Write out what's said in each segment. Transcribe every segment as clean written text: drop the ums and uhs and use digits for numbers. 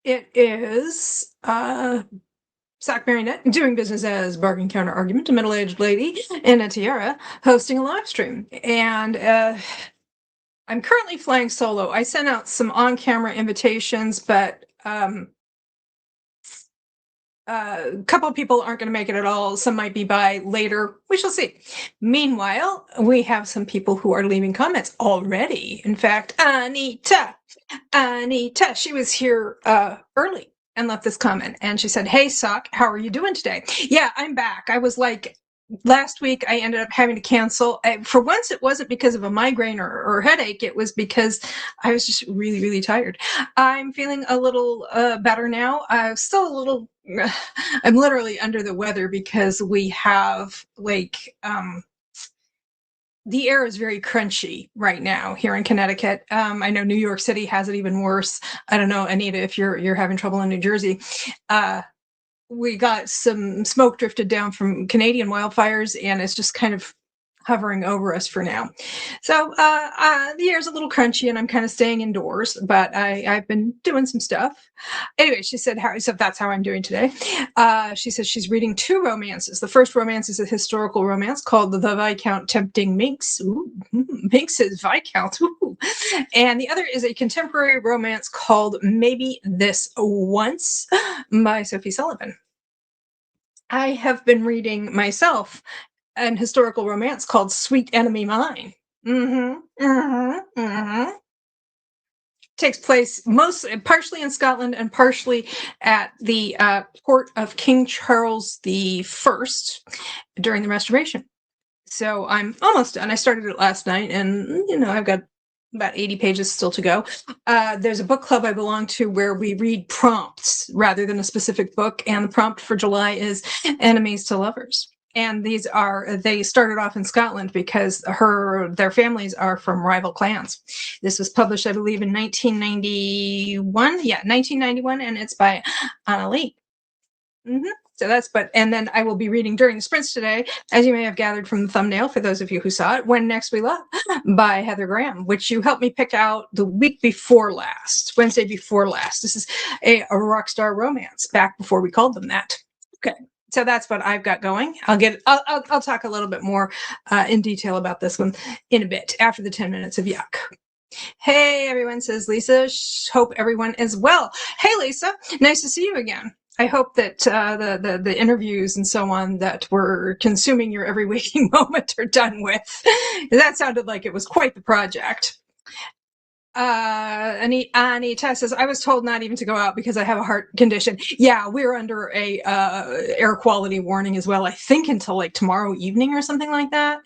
It is Sac Marionette doing business as bargain counter argument, a middle-aged lady in a tiara hosting a live stream. And I'm currently flying solo. I sent out some on-camera invitations, but a couple of people aren't going to make it at all. Some might be by later. We shall see. Meanwhile, we have some people who are leaving comments already. In fact, Anita, she was here early and left this comment. And she said, "Hey, Sock, how are you doing today?" Yeah, I'm back. I was like, last week I ended up having to cancel. For once, it wasn't because of a migraine or headache. It was because I was just really, really tired. I'm feeling a little better now. I'm still a little, I'm literally under the weather because we have like, the air is very crunchy right now here in Connecticut. I know New York City has it even worse. I don't know, Anita, if you're having trouble in New Jersey. We got some smoke drifted down from Canadian wildfires, and it's just kind of hovering over us for now. So the air's a little crunchy, and I'm kind of staying indoors, but I've been doing some stuff. Anyway, she said, so that's how I'm doing today. She says she's reading two romances. The first romance is a historical romance called The Viscount Tempting Minx. Ooh, Minx is Viscount. Ooh. And the other is a contemporary romance called Maybe This Once by Sophie Sullivan. I have been reading myself an historical romance called Sweet Enemy Mine. Takes place partially in Scotland and partially at the court of King Charles I during the Restoration. So I'm almost done. I started it last night, and I've got about 80 pages still to go. There's a book club I belong to where we read prompts rather than a specific book, and the prompt for July is enemies to lovers. And they started off in Scotland because their families are from rival clans. This was published, I believe, in 1991. Yeah, 1991, and it's by Anna Lee. So and then I will be reading During the Sprints today, as you may have gathered from the thumbnail, for those of you who saw it, When Next We Love by Heather Graham, which you helped me pick out the week before last, Wednesday before last. This is a rockstar romance, back before we called them that. Okay. So that's what I've got going. I'll talk a little bit more in detail about this one in a bit after the 10 minutes of yuck. Hey, everyone, says Lisa. Hope everyone is well. Hey, Lisa, nice to see you again. I hope that the interviews and so on that were consuming your every waking moment are done with. That sounded like it was quite the project. Anita says, I was told not even to go out because I have a heart condition. Yeah, we're under a air quality warning as well, I think until like tomorrow evening or something like that.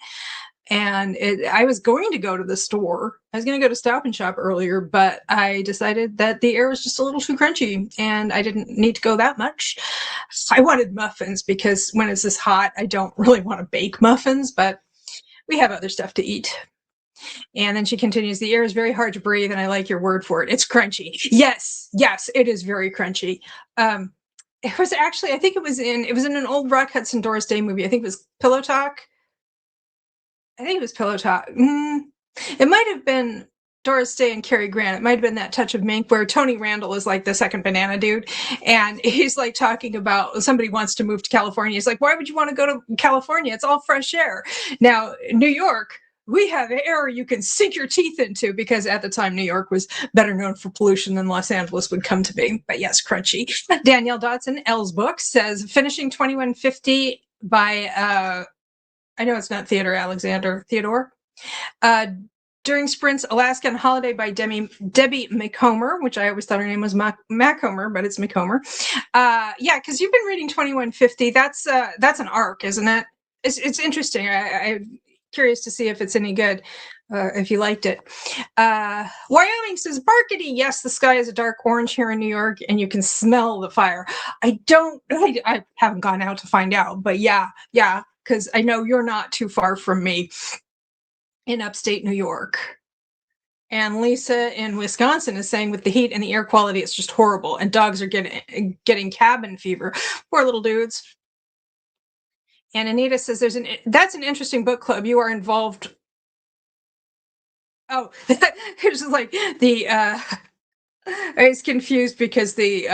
And I was going to go to the store. I was going to go to Stop and Shop earlier, but I decided that the air was just a little too crunchy and I didn't need to go that much. I wanted muffins because when it's this hot, I don't really want to bake muffins, but we have other stuff to eat. And then she continues, the air is very hard to breathe, and I like your word for it. It's crunchy. Yes, it is very crunchy. It was actually, I think it was in an old Rock Hudson Doris Day movie. I think it was Pillow Talk. It might have been Doris Day and Cary Grant. It might have been That Touch of Mink, where Tony Randall is like the second banana dude. And he's like talking about somebody wants to move to California. He's like, why would you want to go to California? It's all fresh air. Now, New York, we have air you can sink your teeth into, because at the time New York was better known for pollution than Los Angeles would come to be. But yes, crunchy. Danielle Dotson, L's book, says finishing 2150 by I know it's not Theodore. During Sprint's Alaskan Holiday by Debbie McComber, which I always thought her name was Macomber, but it's McComber. Yeah, because you've been reading 2150. That's an arc, isn't it? It's interesting. I'm curious to see if it's any good, if you liked it. Wyoming says, Barkity. Yes, the sky is a dark orange here in New York, and you can smell the fire. I haven't gone out to find out, but yeah. Because I know you're not too far from me in upstate New York. And Lisa in Wisconsin is saying with the heat and the air quality, it's just horrible. And dogs are getting cabin fever. Poor little dudes. And Anita says, that's an interesting book club. You are involved. Oh, here's like the I was confused because the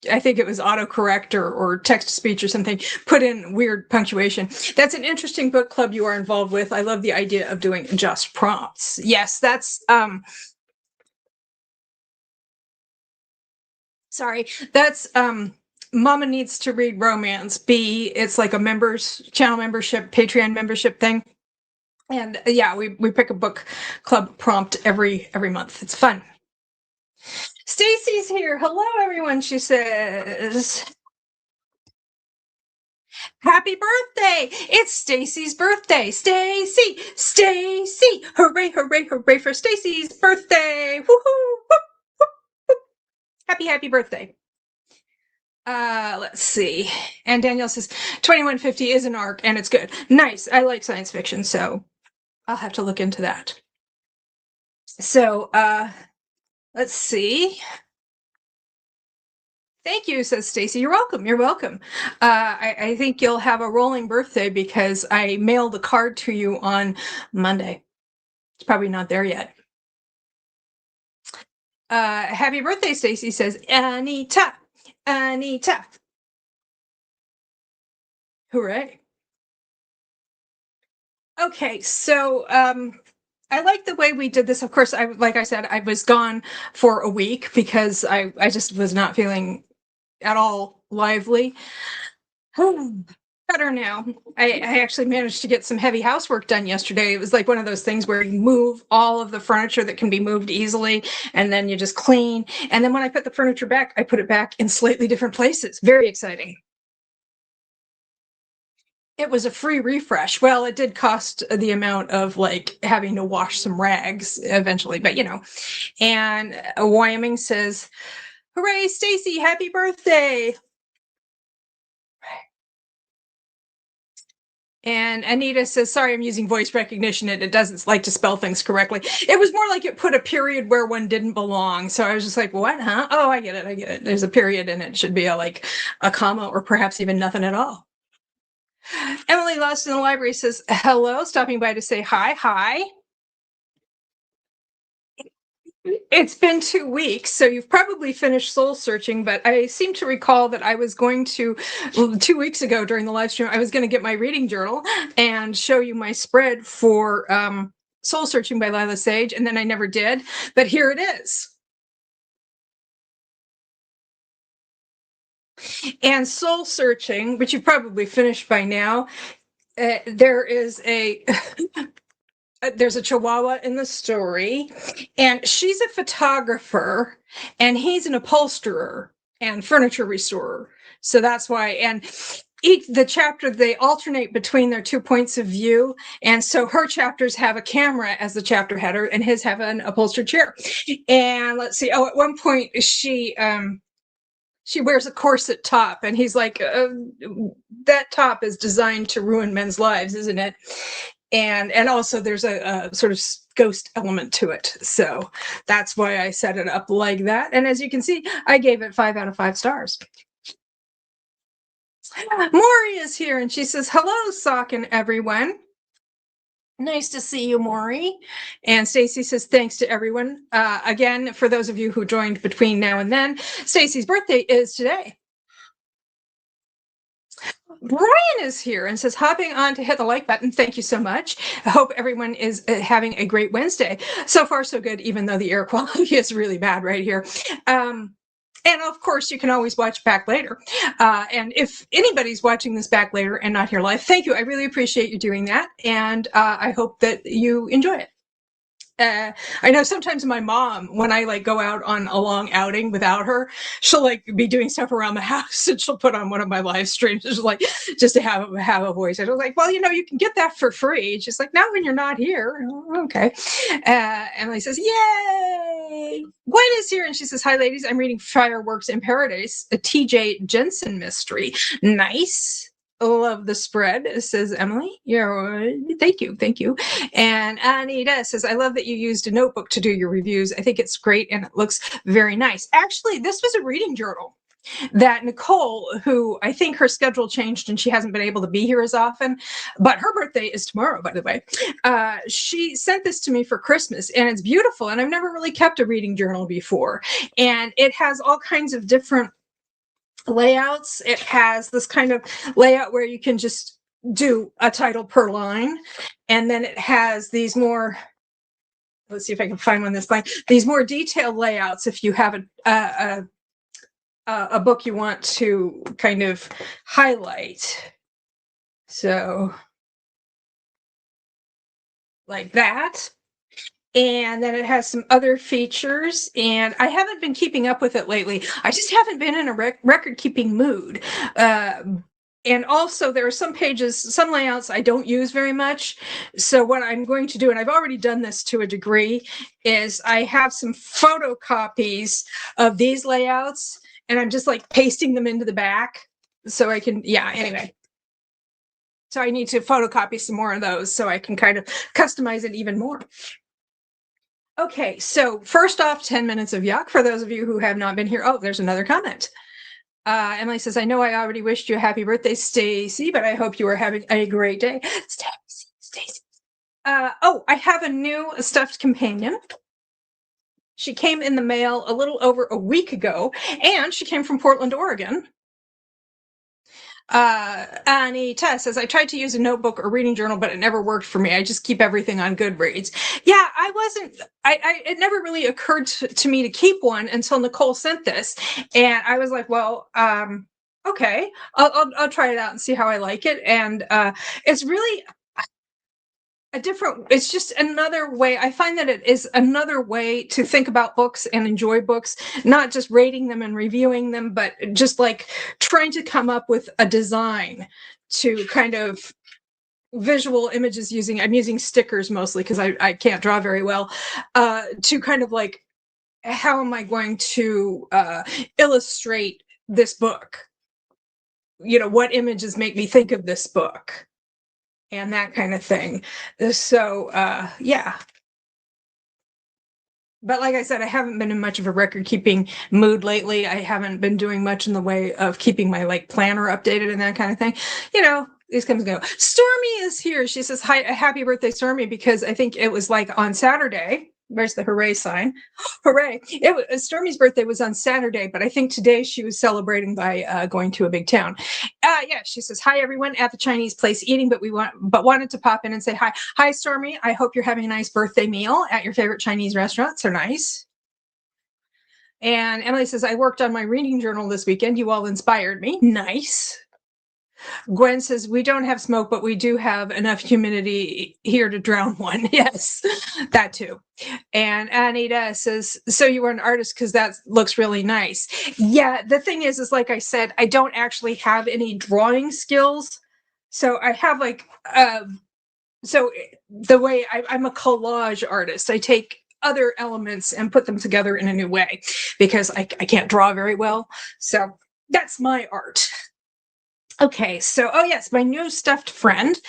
I think it was autocorrect or text to speech or something put in weird punctuation. That's an interesting book club you are involved with. I love the idea of doing just prompts. Yes, that's sorry, that's Mama Needs to Read Romance. B, it's like a members channel membership, Patreon membership thing. And yeah, we pick a book club prompt every month. It's fun. Stacy's here. Hello, everyone. She says, "Happy birthday! It's Stacy's birthday. Stacy, Stacy! Hooray, hooray, hooray for Stacy's birthday! Woohoo! Happy birthday!" Let's see. And Danielle says 2150 is an arc and it's good. Nice. I like science fiction, so I'll have to look into that. So, let's see. Thank you, says Stacy. You're welcome. You're welcome. I think you'll have a rolling birthday because I mailed a card to you on Monday. It's probably not there yet. Happy birthday, Stacy, says Anita. Anita. Hooray. Okay, so I like the way we did this. Of course, like I said, I was gone for a week because I just was not feeling at all lively. Better now. I actually managed to get some heavy housework done yesterday. It was like one of those things where you move all of the furniture that can be moved easily, and then you just clean. And then when I put the furniture back, I put it back in slightly different places. Very exciting. It was a free refresh. Well, it did cost the amount of like having to wash some rags eventually, but you know. And Wyoming says, "Hooray, Stacy, happy birthday." And Anita says, "Sorry, I'm using voice recognition. It doesn't like to spell things correctly." It was more like it put a period where one didn't belong. So I was just like, what, huh? Oh, I get it. I get it. There's a period and it should be like a comma or perhaps even nothing at all. Emily Lost in the Library says, "Hello, stopping by to say hi. Hi. It's been 2 weeks, so you've probably finished soul searching, but I seem to recall that I was going to, 2 weeks ago during the live stream, I was going to get my reading journal and show you my spread for Soul Searching by Lila Sage, and then I never did, but here it is. And Soul Searching, which you've probably finished by now, there is a there's a Chihuahua in the story, and she's a photographer, and he's an upholsterer and furniture restorer. So that's why, and the chapter, they alternate between their 2 points of view. And so her chapters have a camera as the chapter header, and his have an upholstered chair. And let's see. Oh, at one point she wears a corset top, and he's like, that top is designed to ruin men's lives, isn't it? And also there's a sort of ghost element to it. So that's why I set it up like that. And as you can see, I gave it 5 out of 5 stars. Maury is here and she says, "Hello, Sock and everyone. Nice to see you, Maury." And Stacy says, "Thanks to everyone." Again, for those of you who joined between now and then, Stacy's birthday is today. Brian is here and says, "Hopping on to hit the like button." Thank you so much. I hope everyone is having a great Wednesday. So far, so good, even though the air quality is really bad right here. And of course, you can always watch back later. And if anybody's watching this back later and not here live, thank you. I really appreciate you doing that. And I hope that you enjoy it. I know sometimes my mom, when I like go out on a long outing without her, she'll like be doing stuff around the house and she'll put on one of my live streams, just to have a voice. I was like, "Well, you can get that for free." And she's like, "Not when you're not here." Oh, okay. Emily says, "Yay!" Gwen is here and she says, "Hi, ladies. I'm reading Fireworks in Paradise, a TJ Jensen mystery." Nice. Love the spread, says Emily. Thank you. And Anita says, "I love that you used a notebook to do your reviews. I think it's great and it looks very nice." Actually, this was a reading journal. that Nicole, who I think her schedule changed and she hasn't been able to be here as often, but her birthday is tomorrow, by the way. She sent this to me for Christmas, and it's beautiful. And I've never really kept a reading journal before. And it has all kinds of different layouts. It has this kind of layout where you can just do a title per line. And then it has these more, let's see if I can find one this line, these more detailed layouts if you have a book you want to kind of highlight. So like that. And then it has some other features, and I haven't been keeping up with it lately. I just haven't been in a record-keeping mood. And also there are some pages, some layouts I don't use very much. So what I'm going to do, and I've already done this to a degree, is I have some photocopies of these layouts, and I'm just like pasting them into the back so I can, yeah, anyway. So I need to photocopy some more of those so I can kind of customize it even more. Okay, so first off, 10 minutes of yuck for those of you who have not been here. Oh, there's another comment. Emily says, I know I already wished you a happy birthday, Stacy, but I hope you are having a great day. Stacy. Oh, I have a new stuffed companion. She came in the mail a little over a week ago, and she came from Portland, Oregon. Anita says, I tried to use a notebook or reading journal, but it never worked for me. I just keep everything on Goodreads. Yeah, it never really occurred to me to keep one until Nicole sent this. And I was like, well, okay, I'll try it out and see how I like it. And it's really it's just another way. I find that it is another way to think about books and enjoy books, not just rating them and reviewing them, but just like trying to come up with a design to kind of visual images I'm using stickers mostly because I can't draw very well, to kind of like, how am I going to illustrate this book? What images make me think of this book? And that kind of thing. So, yeah. But like I said, I haven't been in much of a record-keeping mood lately. I haven't been doing much in the way of keeping my planner updated and that kind of thing. These comes and go. Stormy is here. She says, hi, happy birthday, Stormy, because I think it was on Saturday. Where's the hooray sign? Hooray. Stormy's birthday was on Saturday, but I think today she was celebrating by going to a big town. Yeah, she says, hi, everyone at the Chinese place eating, but wanted to pop in and say hi. Hi, Stormy. I hope you're having a nice birthday meal at your favorite Chinese restaurants. They're nice. And Emily says, I worked on my reading journal this weekend. You all inspired me. Nice. Gwen says, we don't have smoke, but we do have enough humidity here to drown one. Yes, that too. And Anita says, so you were an artist because that looks really nice. Yeah, the thing is like I said, I don't actually have any drawing skills. So I have so the way I'm a collage artist, I take other elements and put them together in a new way because I can't draw very well. So that's my art. Okay, so, oh yes, my new stuffed friend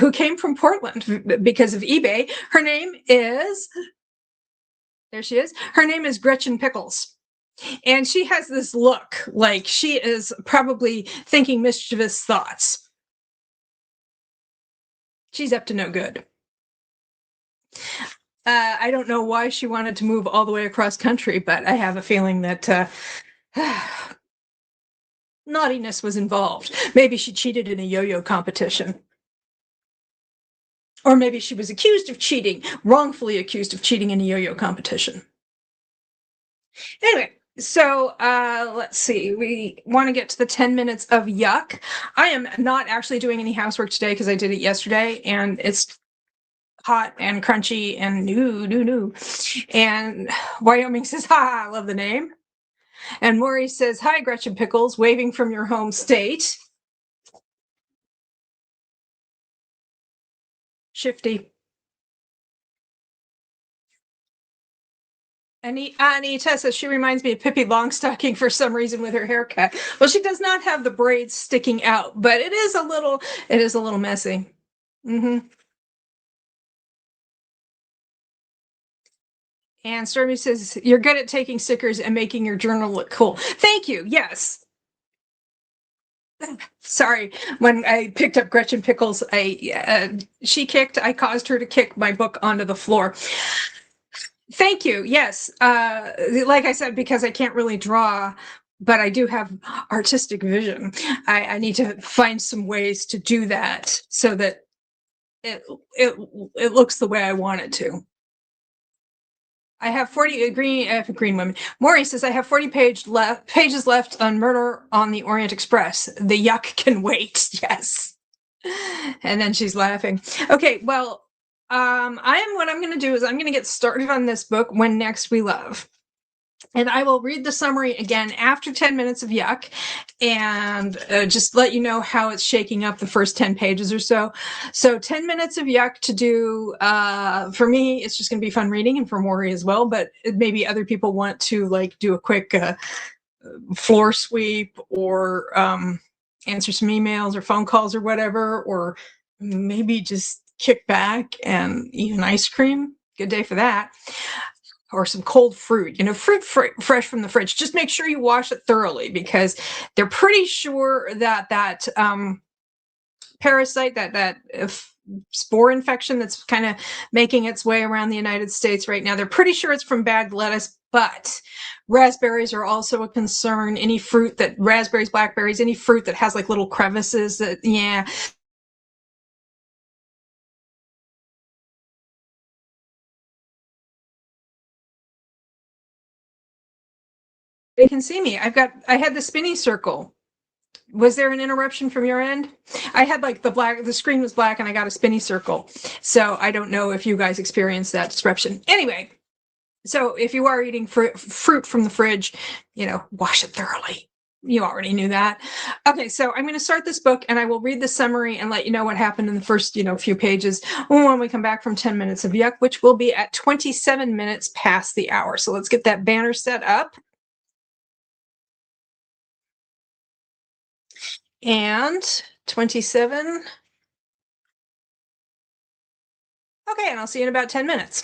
who came from Portland because of eBay. Her name is, there she is. Her name is Gretchen Pickles. And she has this look like she is probably thinking mischievous thoughts. She's up to no good. I don't know why she wanted to move all the way across country, but I have a feeling that naughtiness was involved. Maybe she cheated in a yo-yo competition. Or maybe she was accused of cheating, wrongfully accused of cheating in a yo-yo competition. Anyway, so let's see. We want to get to the 10 minutes of yuck. I am not actually doing any housework today because I did it yesterday, and it's hot and crunchy and new. And Wyoming says, ha, I love the name. And Maury says, hi, Gretchen Pickles, waving from your home state. Shifty. Anita says, she reminds me of Pippi Longstocking for some reason with her haircut. Well, she does not have the braids sticking out, but it is a little messy. Mm-hmm. And Stormy says, you're good at taking stickers and making your journal look cool. Thank you. Yes. Sorry, when I picked up Gretchen Pickles, she kicked, I caused her to kick my book onto the floor. Thank you. Yes. Like I said, because I can't really draw, but I do have artistic vision. I need to find some ways to do that so that it, it, it looks the way I want it to. I have 40 green women. Maury says I have 40 pages left on Murder on the Orient Express. The yuck can wait. Yes. And then she's laughing. Okay, well, what I'm going to do is I'm going to get started on this book, When Next We Love. And I will read the summary again after 10 minutes of yuck and just let you know how it's shaking up the first 10 pages or so. So 10 minutes of yuck to do. For me, it's just going to be fun reading, and for Maury as well. But maybe other people want to like do a quick floor sweep or answer some emails or phone calls or whatever, or maybe just kick back and eat an ice cream. Good day for that. Or some cold fruit, fruit fresh from the fridge. Just make sure you wash it thoroughly, because they're pretty sure that parasite, that spore infection that's kind of making its way around the United States right now, they're pretty sure it's from bagged lettuce, but raspberries are also a concern. Any fruit raspberries, blackberries, any fruit that has like little crevices yeah. They can see me. I had the spinning circle. Was there an interruption from your end? I had like the screen was black and I got a spinny circle. So I don't know if you guys experienced that disruption. Anyway, so if you are eating fruit from the fridge, wash it thoroughly. You already knew that. Okay, so I'm going to start this book and I will read the summary and let you know what happened in the first, few pages when we come back from 10 minutes of yuck, which will be at 27 minutes past the hour. So let's get that banner set up. And 27. Okay, and I'll see you in about 10 minutes.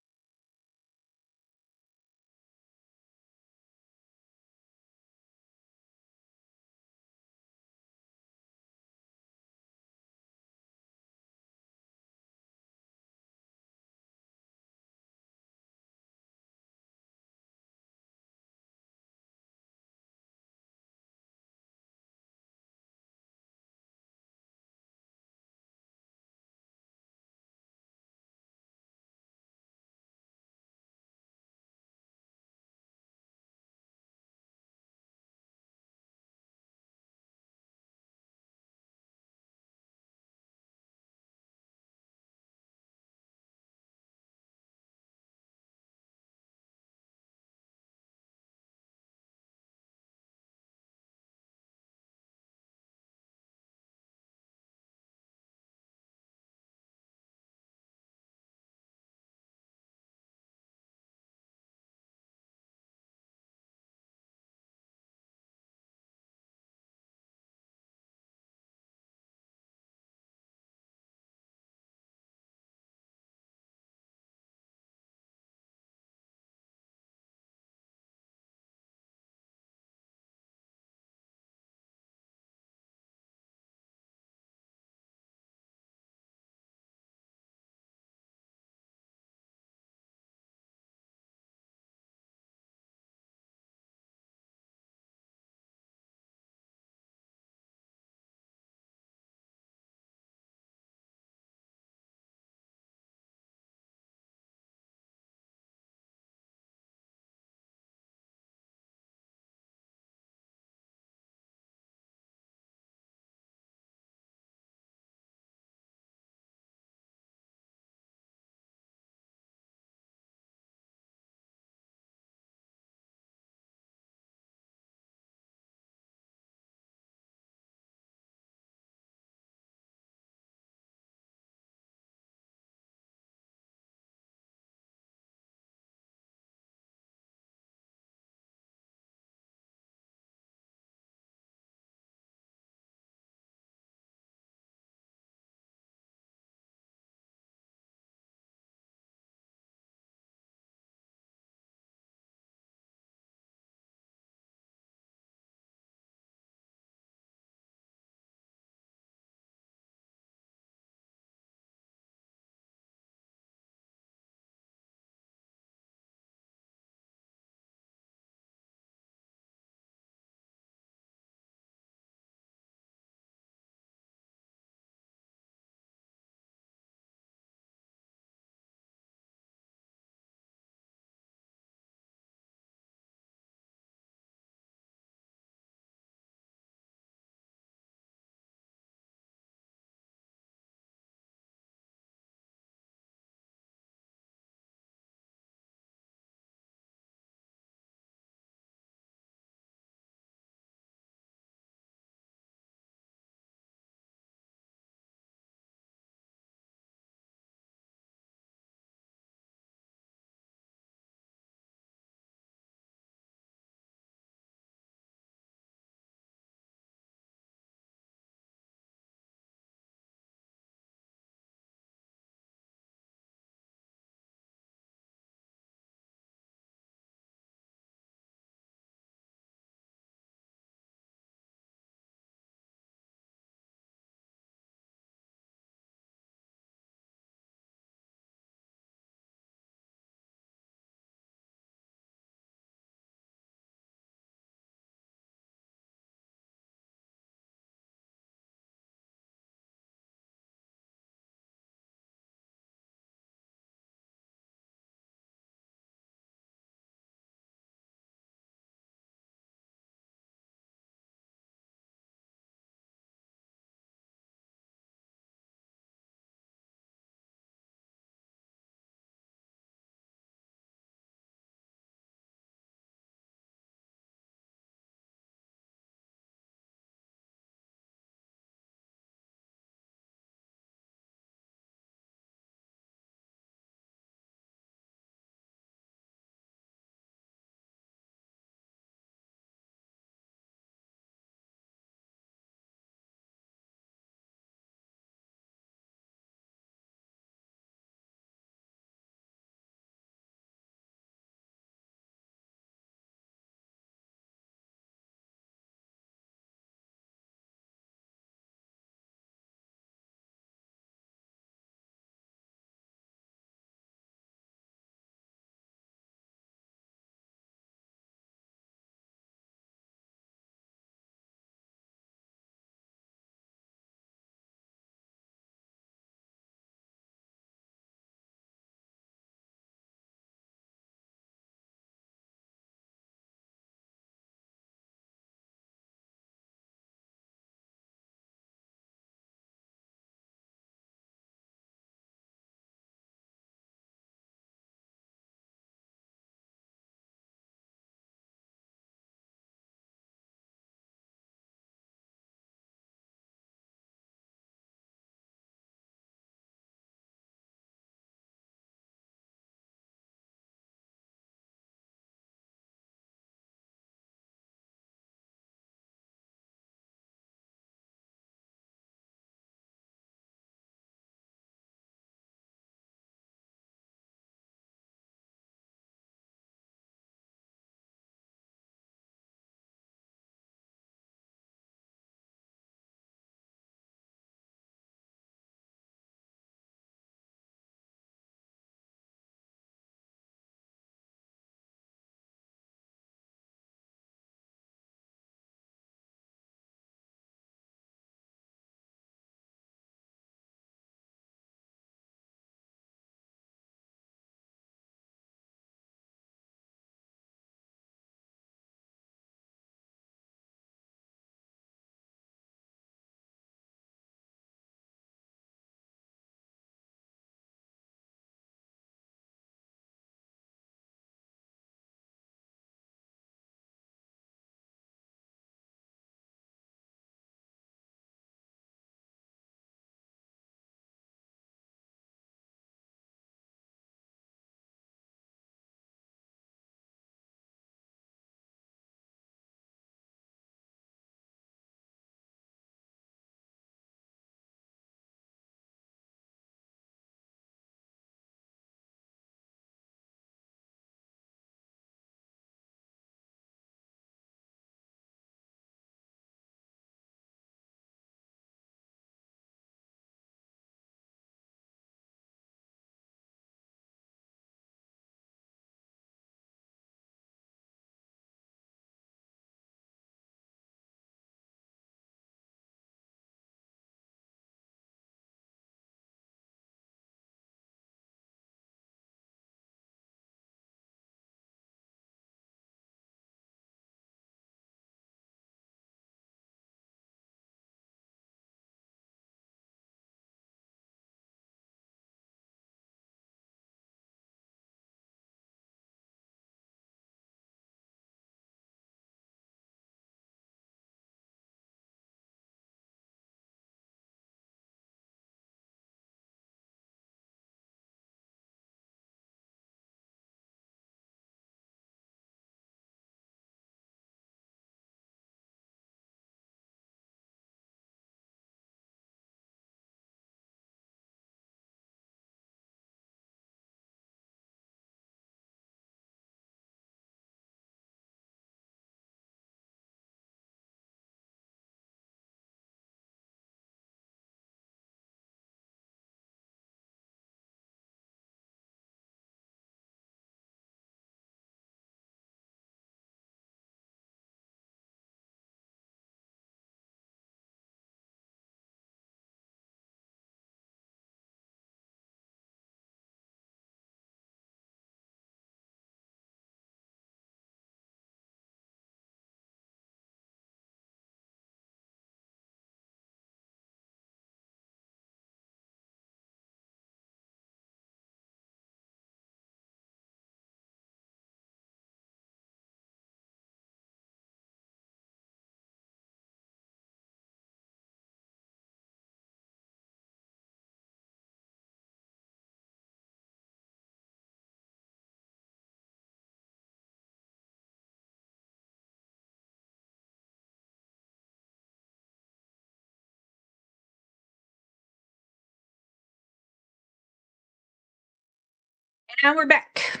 And we're back.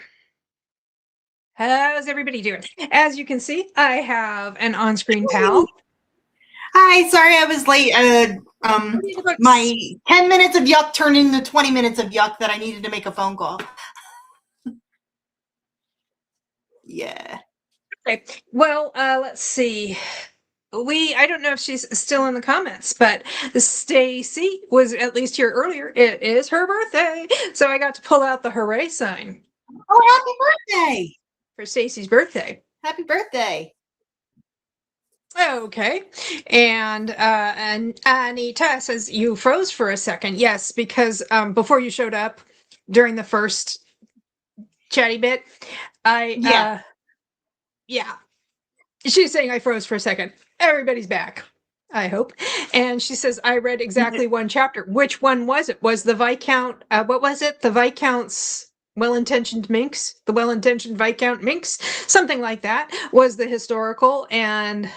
How's everybody doing? As you can see, I have an on-screen pal. Hi, sorry I was late. My 10 minutes of yuck turned into 20 minutes of yuck that I needed to make a phone call. Yeah. Okay. Well, let's see. I don't know if she's still in the comments, but Stacy was at least here earlier. It is her birthday, so I got to pull out the hooray sign. Oh, happy birthday! For Stacy's birthday. Happy birthday! Okay, and Anita says you froze for a second. Yes, because before you showed up during the first chatty bit, yeah. She's saying I froze for a second. Everybody's back, I hope. And she says, I read exactly one chapter. Which one was it? Was the Viscount, what was it? The Viscount's well-intentioned minx? The well-intentioned Viscount minx? Something like that was the historical. And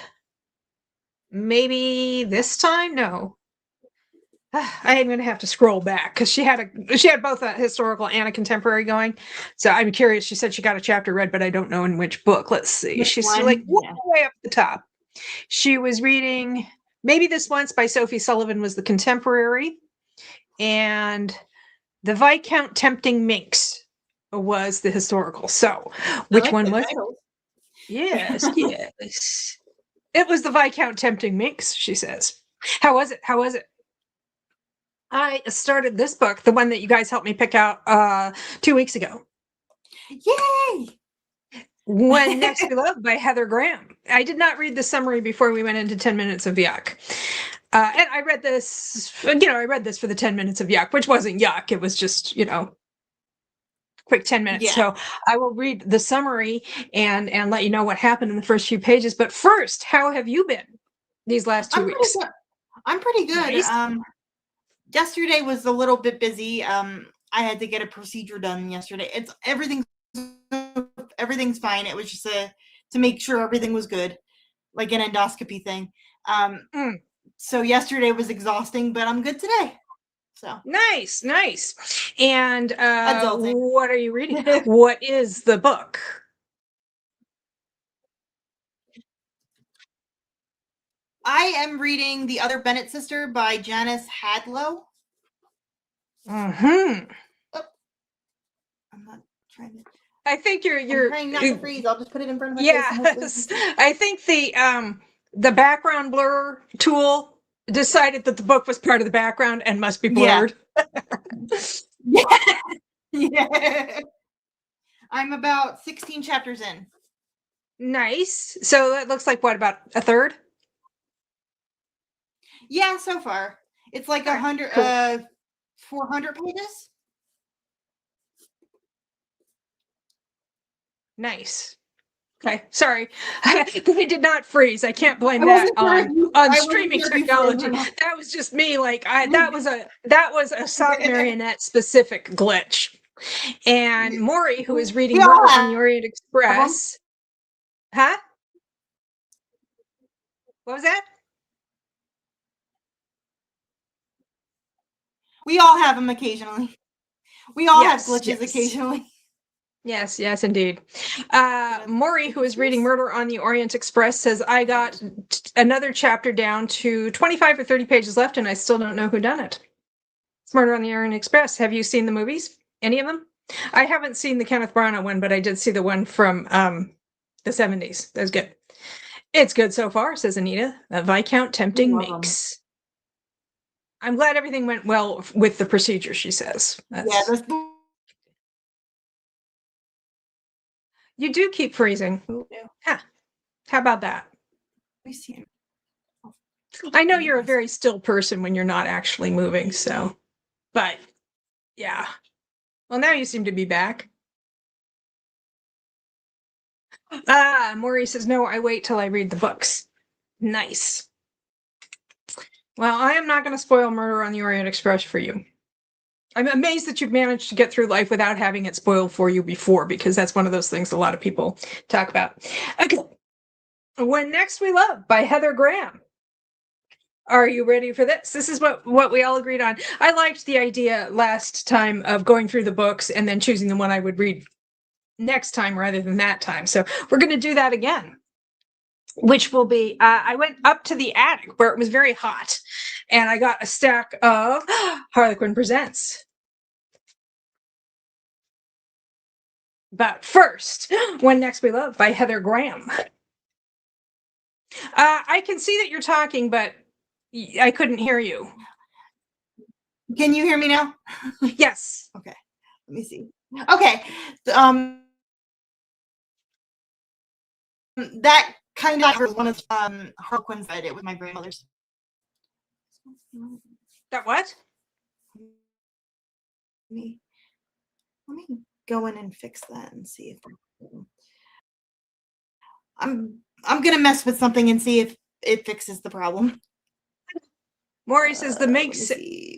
maybe this time? No. I am going to have to scroll back because she had both a historical and a contemporary going. So I'm curious. She said she got a chapter read, but I don't know in which book. Let's see. She's like way up the top. She was reading Maybe This Once by Sophie Sullivan was the contemporary, and The Viscount Tempting Minx was the historical. So which one was it? Yes, yes. It was The Viscount Tempting Minx, she says. How was it? I started this book, the one that you guys helped me pick out 2 weeks ago. Yay! When Next We Love by Heather Graham. I did not read the summary before we went into 10 minutes of yuck. And I read this for the 10 minutes of yuck, which wasn't yuck. It was just, quick 10 minutes. Yeah. So I will read the summary and let you know what happened in the first few pages. But first, how have you been these last 2 weeks? I'm pretty good. Nice. Yesterday was a little bit busy. I had to get a procedure done yesterday. Everything's fine. It was just to make sure everything was good, like an endoscopy thing. So yesterday was exhausting, but I'm good today. So nice. And what are you reading? What is the book? I am reading The Other Bennett Sister by Janice Hadlow. Mm-hmm. Oh, I'm not trying to. I think you're trying not to freeze. I'll just put it in front of my face. Yes. I think the background blur tool decided that the book was part of the background and must be blurred. Yeah. Yeah. I'm about 16 chapters in. Nice. So that looks like what, about a third? Yeah, so far. It's like 100 400 pages. Nice. Okay, sorry. They did not freeze. I can't blame that on streaming technology. That was just me. Like that was a Sock Marionette specific glitch. And Maury, who is reading Murder on the Orient Express. Huh? What was that? We all have them occasionally. We all have glitches occasionally. Yes, indeed. Maury, who is reading Murder on the Orient Express, says, I got another chapter down to 25 or 30 pages left, and I still don't know who done it. It's Murder on the Orient Express. Have you seen the movies? Any of them? I haven't seen the Kenneth Branagh one, but I did see the one from the 70s. That's good. It's good so far, says Anita. A Viscount Tempting Minx. I'm glad everything went well with the procedure, she says. You do keep freezing. Huh. How about that? I know you're a very still person when you're not actually moving, so. But, yeah. Well, now you seem to be back. Maury says, no, I wait till I read the books. Nice. Well, I am not going to spoil Murder on the Orient Express for you. I'm amazed that you've managed to get through life without having it spoiled for you before, because that's one of those things a lot of people talk about. Okay. When Next We Love by Heather Graham. Are you ready for this? This is what we all agreed on. I liked the idea last time of going through the books and then choosing the one I would read next time rather than that time. So we're going to do that again, which will be I went up to the attic where it was very hot, and I got a stack of Harlequin Presents. But first, When Next We Love by Heather Graham. I can see that you're talking, but I couldn't hear you. Can you hear me now? Yes. Okay. Let me see. Okay. That kind of one of Harlequin's I did with my grandmother's. That what? Let me go in and fix that and see if I'm gonna mess with something and see if it fixes the problem. Maury says the Minx.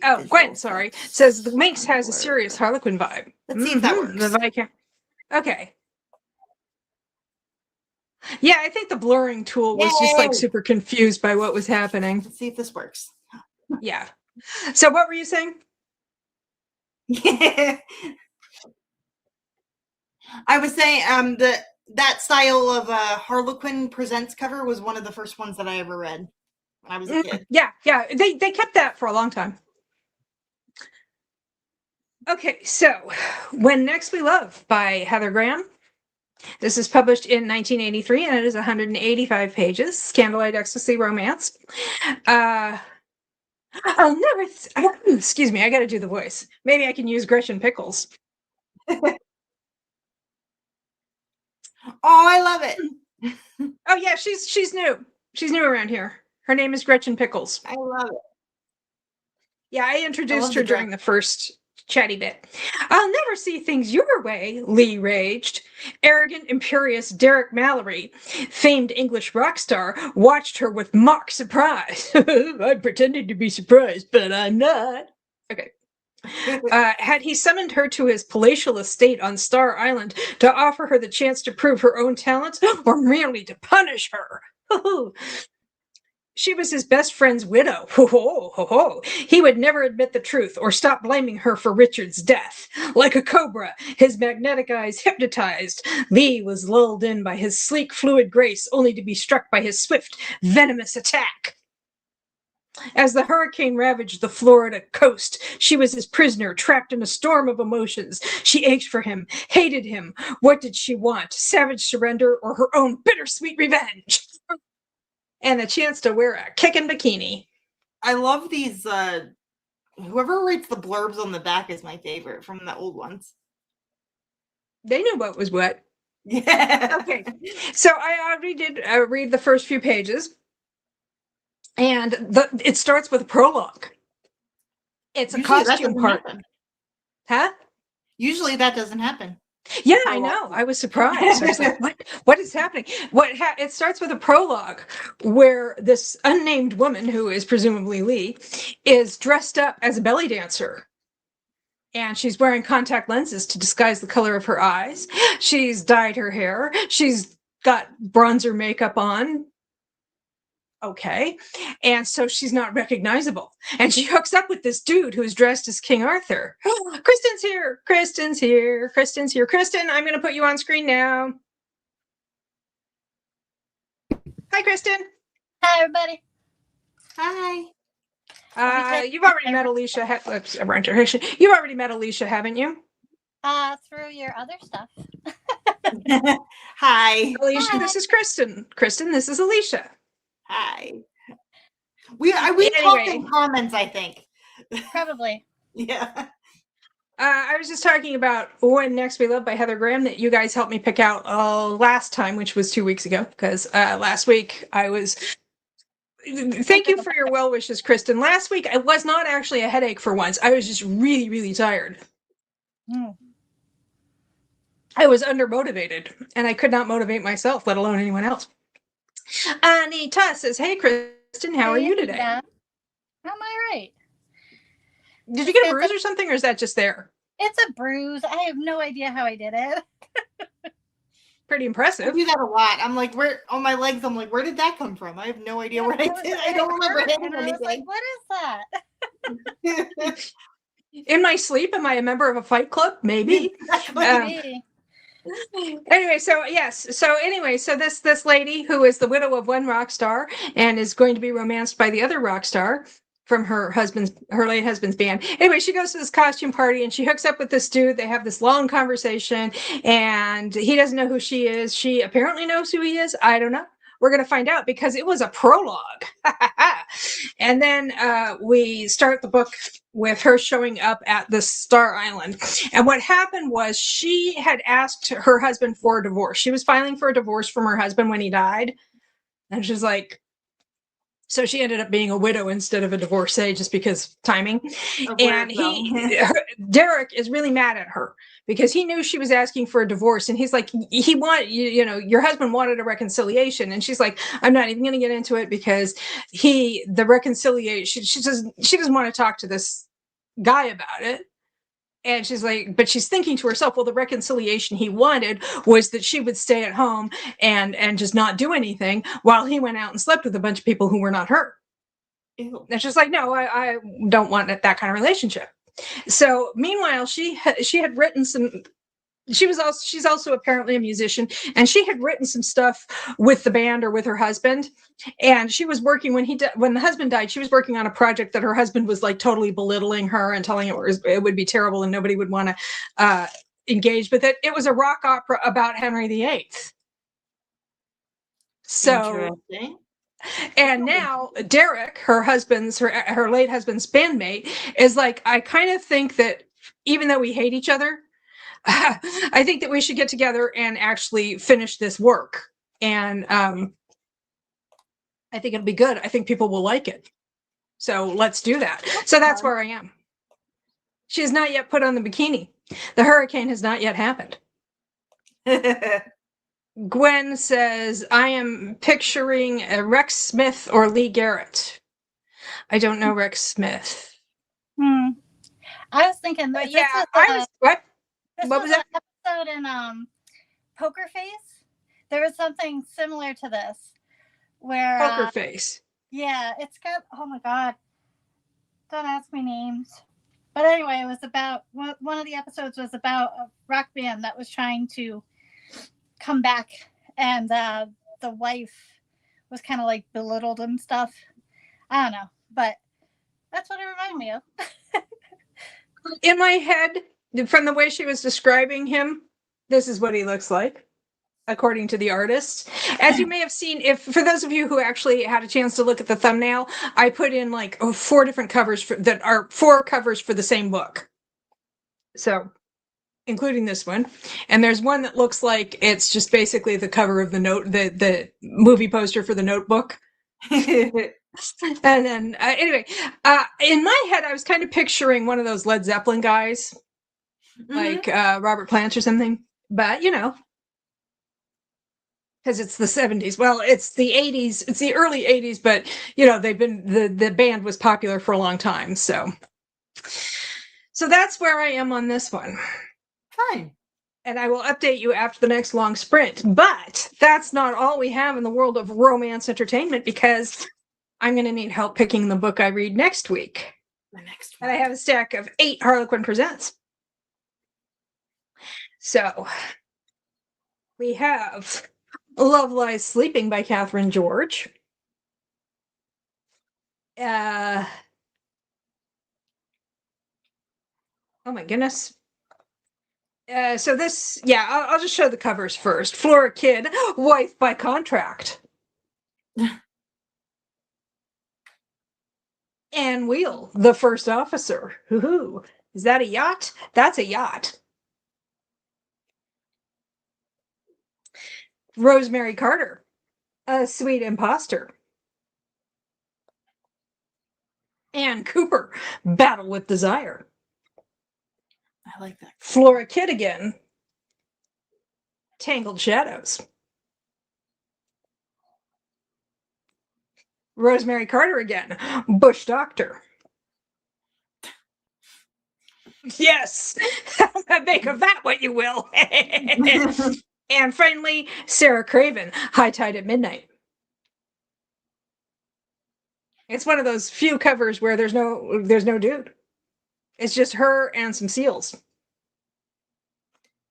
Oh, Gwen, sorry, says the Minx has a serious Harlequin vibe. Let's see if that works. The Viscount. Okay. Yeah, I think the blurring tool was just like super confused by what was happening. Let's see if this works. Yeah. So what were you saying? Yeah. I was saying that style of Harlequin Presents cover was one of the first ones that I ever read when I was a kid. Yeah. They kept that for a long time. Okay, so When Next We Love by Heather Graham. This is published in 1983, and it is 185 pages. Candlelight Ecstasy Romance. I'll never. Excuse me, I got to do the voice. Maybe I can use Gretchen Pickles. Oh, I love it. Oh yeah, she's new. She's new around here. Her name is Gretchen Pickles. I love it. Yeah, I introduced her during the first chatty bit. I'll never see things your way, Lee raged. Arrogant, imperious Derek Mallory, famed English rock star, watched her with mock surprise. I'm pretending to be surprised, but I'm not. Okay. Had he summoned her to his palatial estate on Star Island to offer her the chance to prove her own talents, or merely to punish her? She was his best friend's widow. Ho, ho, ho, ho. He would never admit the truth or stop blaming her for Richard's death. Like a cobra, his magnetic eyes hypnotized, Lee was lulled in by his sleek, fluid grace, only to be struck by his swift, venomous attack. As the hurricane ravaged the Florida coast, she was his prisoner, trapped in a storm of emotions. She ached for him, hated him. What did she want? Savage surrender or her own bittersweet revenge? And a chance to wear a kickin' bikini. I love these. Whoever writes the blurbs on the back is my favorite from the old ones. They knew what was what. Yeah. Okay. So I already did read the first few pages. And it starts with a prologue. It's Usually a costume part. Huh? Usually that doesn't happen. Yeah, I know. I was surprised. I was like, what is happening? It starts with a prologue where this unnamed woman, who is presumably Lee, is dressed up as a belly dancer. And she's wearing contact lenses to disguise the color of her eyes. She's dyed her hair. She's got bronzer makeup on. Okay. And so she's not recognizable. And she hooks up with this dude who's dressed as King Arthur. Oh, Kristen's here. Kristen's here. Kristen's here. Kristen, I'm going to put you on screen now. Hi, Kristen. Hi, everybody. Hi. You've already met Alicia. You've already met Alicia, haven't you? Through your other stuff. Hi. Alicia, Hi. This is Kristen. Kristen, this is Alicia. Hi. We talked in comments, I think. Probably. Yeah. I was just talking about When Next We Love by Heather Graham that you guys helped me pick out last time, which was 2 weeks ago, because last week I was... Thank you for your well wishes, Kristen. Last week I was not actually a headache for once. I was just really, really tired. I was undermotivated, and I could not motivate myself, let alone anyone else. Anita says, hey, Kristen, how are you today? Am I right? Did you get a bruise or something, or is that just there? It's a bruise. I have no idea how I did it. pretty I impressive. do that a lot. I'm like, where on my legs? I'm like, where did that come from? I have no idea what I did. I don't remember hitting And I was like, anything. what is that? In my sleep, am I a member of a fight club? Maybe. Maybe. Anyway, so this lady who is the widow of one rock star and is going to be romanced by the other rock star from her late husband's band. Anyway, she goes to this costume party and she hooks up with this dude. They have this long conversation and he doesn't know who she is. She apparently knows who he is. I don't know. We're going to find out because it was a prologue. And then we start the book with her showing up at the Star Island. And what happened was she had asked her husband for a divorce. She was filing for a divorce from her husband when he died. And she's like, so she ended up being a widow instead of a divorcee just because timing. And Derek is really mad at her because he knew she was asking for a divorce. And he's like, your husband wanted a reconciliation. And she's like, I'm not even going to get into it because the reconciliation, she doesn't want to talk to this guy about it. And she's like, but she's thinking to herself, well, the reconciliation he wanted was that she would stay at home and just not do anything while he went out and slept with a bunch of people who were not her. Ew. And she's like, no, I don't want that kind of relationship. So meanwhile, she's also apparently a musician, and she had written some stuff with the band or with her husband. And she was working when the husband died, she was working on a project that her husband was like totally belittling her and telling her it would be terrible and nobody would want to engage with it. It was a rock opera about Henry VIII. So, and now Derek, her late husband's bandmate, is like, I kind of think that even though we hate each other, I think that we should get together and actually finish this work. And I think it'll be good. I think people will like it. So let's do that. So that's where I am. She has not yet put on the bikini. The hurricane has not yet happened. Gwen says, I am picturing Rex Smith or Lee Garrett. I don't know Rex Smith. I was thinking, what was that? Episode in Poker Face. There was something similar to this, where Poker Face. Yeah, it's got. Oh my God! Don't ask me names. But anyway, it was about one of the episodes was about a rock band that was trying to come back, and the wife was kind of like belittled and stuff. I don't know, but that's what it reminded me of. In my head, from the way she was describing him, this is what he looks like, according to the artist. As you may have seen, for those of you who actually had a chance to look at the thumbnail, I put in like 4 different covers that are 4 covers for the same book. So, including this one. And there's one that looks like it's just basically the cover of the movie poster for The Notebook. And then anyway, in my head, I was kind of picturing one of those Led Zeppelin guys, like Robert Plant or something. But because it's the 70s. Well, it's the 80s. It's the early 80s, but they've been the band was popular for a long time. So that's where I am on this one. Fine. And I will update you after the next long sprint. But that's not all we have in the world of romance entertainment, because I'm going to need help picking the book I read next week. The next one. And I have a stack of 8 Harlequin Presents. So we have Love Lies Sleeping by Catherine George. Oh my goodness. So this, I'll just show the covers first. Flora Kidd, Wife by Contract. Anne Wheel, The First Officer. Hoo-hoo. Is that a yacht? That's a yacht. Rosemary Carter, A Sweet Imposter. Anne Cooper, Battle with Desire. I like that. Flora Kidd again, Tangled Shadows. Rosemary Carter again, Bush Doctor. Yes, make of that what you will. And finally, Sarah Craven, High Tide at Midnight. It's one of those few covers where there's no dude. It's just her and some seals.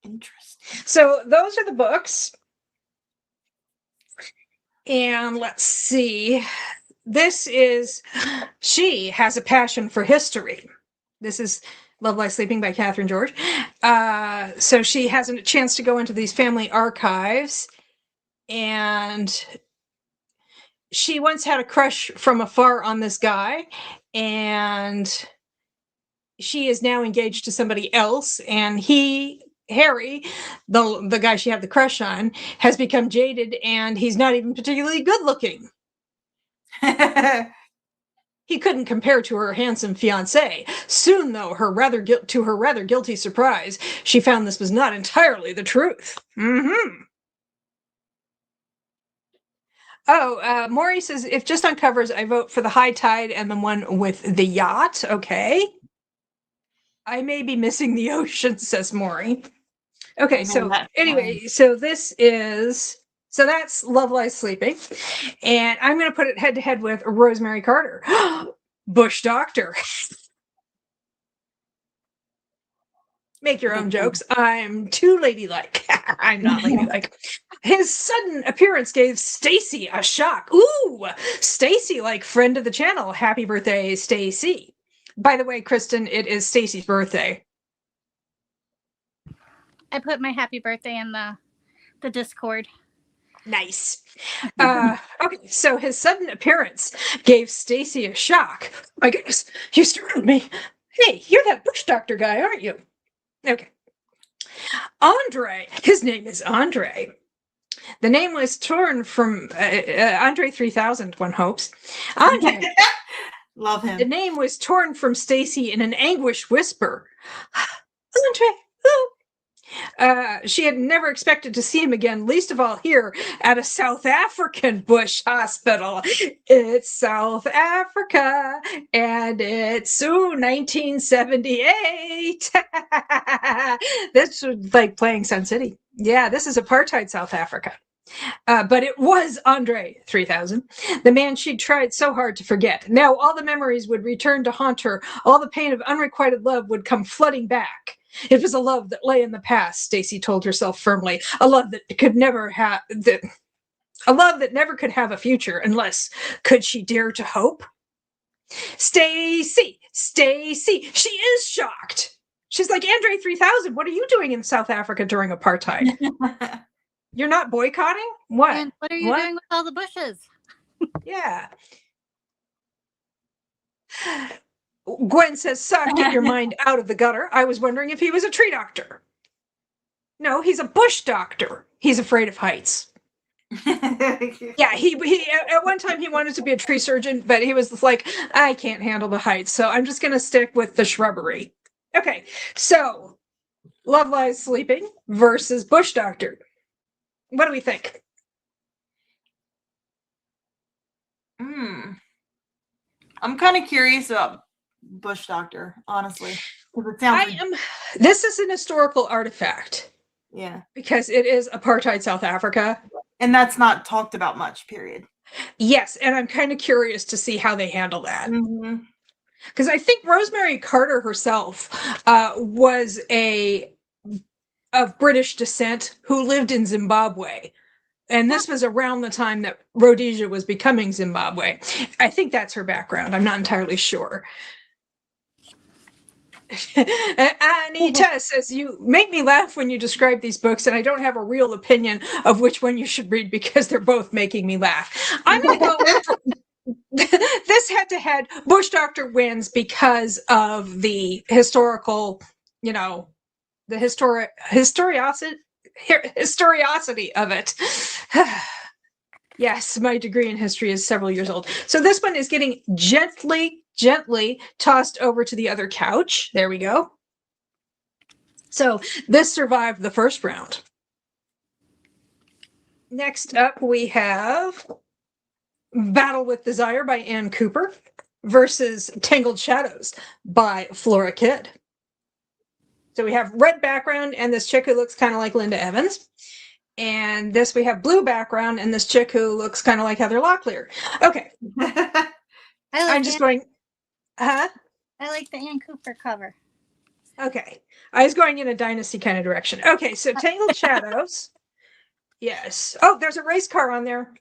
Interesting. So those are the books. And let's see. This is She Has a Passion for History. This is Love Lies Sleeping by Catherine George. So she has a chance to go into these family archives, and she once had a crush from afar on this guy, and she is now engaged to somebody else, and Harry, the guy she had the crush on, has become jaded, and he's not even particularly good looking. He couldn't compare to her handsome fiancé. Soon, though, to her rather guilty surprise, she found this was not entirely the truth. Mm-hmm. Oh, Maury says, if just on covers, I vote for the High Tide and the one with the yacht. Okay. I may be missing the ocean, says Maury. Okay, so anyway, so that's Love Lies Sleeping. And I'm going to put it head to head with Rosemary Carter. Bush Doctor. Make your own jokes. I'm too ladylike. I'm not ladylike. His sudden appearance gave Stacy a shock. Ooh, Stacy, like friend of the channel. Happy birthday, Stacy. By the way, Kristen, it is Stacy's birthday. I put my happy birthday in the Discord. Nice. Okay, so his sudden appearance gave Stacy a shock. My goodness, you startled me. Hey, you're that Bush Doctor guy, aren't you? Okay. Andre, his name is Andre. The name was torn from Andre 3000, one hopes. Andre. Love him. The name was torn from Stacy in an anguished whisper. Andre, oh. She had never expected to see him again, least of all here at a South African bush hospital. It's South Africa, and it's soon 1978. That's like playing Sun City. Yeah, this is apartheid South Africa. But it was Andre 3000, the man she'd tried so hard to forget. Now all the memories would return to haunt her. All the pain of unrequited love would come flooding back. It was a love that lay in the past, Stacy told herself firmly. A love that never could have a future unless could she dare to hope? Stacy, she is shocked. She's like, Andre 3000, what are you doing in South Africa during apartheid? You're not boycotting? What? And what are you doing with all the bushes? Yeah. Gwen says, Sock, get your mind out of the gutter. I was wondering if he was a tree doctor. No, he's a bush doctor. He's afraid of heights. Yeah, he at one time he wanted to be a tree surgeon, but he was like, I can't handle the heights, so I'm just going to stick with the shrubbery. Okay, so Love Lies Sleeping versus Bush Doctor. What do we think? I'm kind of curious about Bush Doctor, honestly. It sounds This is an historical artifact. Yeah. Because it is apartheid South Africa. And that's not talked about much, period. Yes, and I'm kind of curious to see how they handle that. Mm-hmm. Because I think Rosemary Carter herself was of British descent who lived in Zimbabwe. And this was around the time that Rhodesia was becoming Zimbabwe. I think that's her background. I'm not entirely sure. Anita says, you make me laugh when you describe these books, and I don't have a real opinion of which one you should read because they're both making me laugh. I'm going to go this head-to-head. Bush Doctor wins because of the historical, the historiosity of it. Yes, my degree in history is several years old. So this one is getting gently tossed over to the other couch. There we go. So this survived the first round. Next up, we have Battle with Desire by Ann Cooper versus Tangled Shadows by Flora Kidd. So we have red background and this chick who looks kind of like Linda Evans. And this we have blue background, and this chick who looks kind of like Heather Locklear. Okay. I'm just going, huh? I like the Ann Cooper cover. Okay. I was going in a dynasty kind of direction. Okay, so Tangled Shadows. Yes. Oh, there's a race car on there.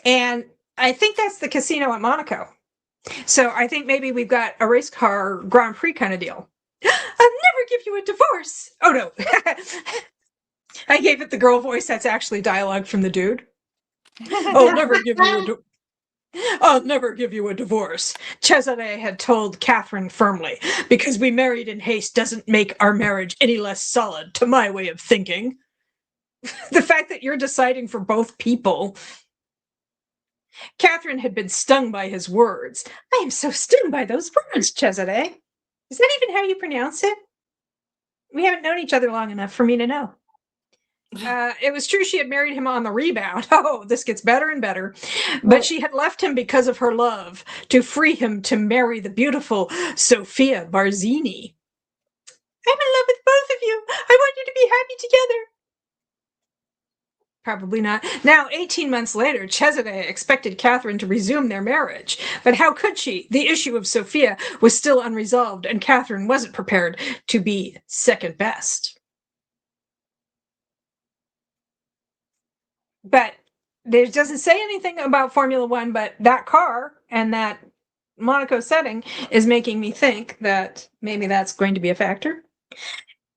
And I think that's the casino at Monaco. So I think maybe we've got a race car Grand Prix kind of deal. I'll never give you a divorce. Oh, no. I gave it the girl voice. That's actually dialogue from the dude. I'll never give you a divorce. Cesare had told Catherine firmly, because we married in haste doesn't make our marriage any less solid, to my way of thinking. The fact that you're deciding for both people. Catherine had been stung by his words. I am so stung by those words, Cesare. Is that even how you pronounce it? We haven't known each other long enough for me to know. It was true she had married him on the rebound. Oh, this gets better and better. But she had left him because of her love, to free him to marry the beautiful Sophia Barzini. I'm in love with both of you. I want you to be happy together. Probably not. Now, 18 months later, Cesare expected Catherine to resume their marriage. But how could she? The issue of Sophia was still unresolved, and Catherine wasn't prepared to be second best. But it doesn't say anything about Formula One, but that car and that Monaco setting is making me think that maybe that's going to be a factor.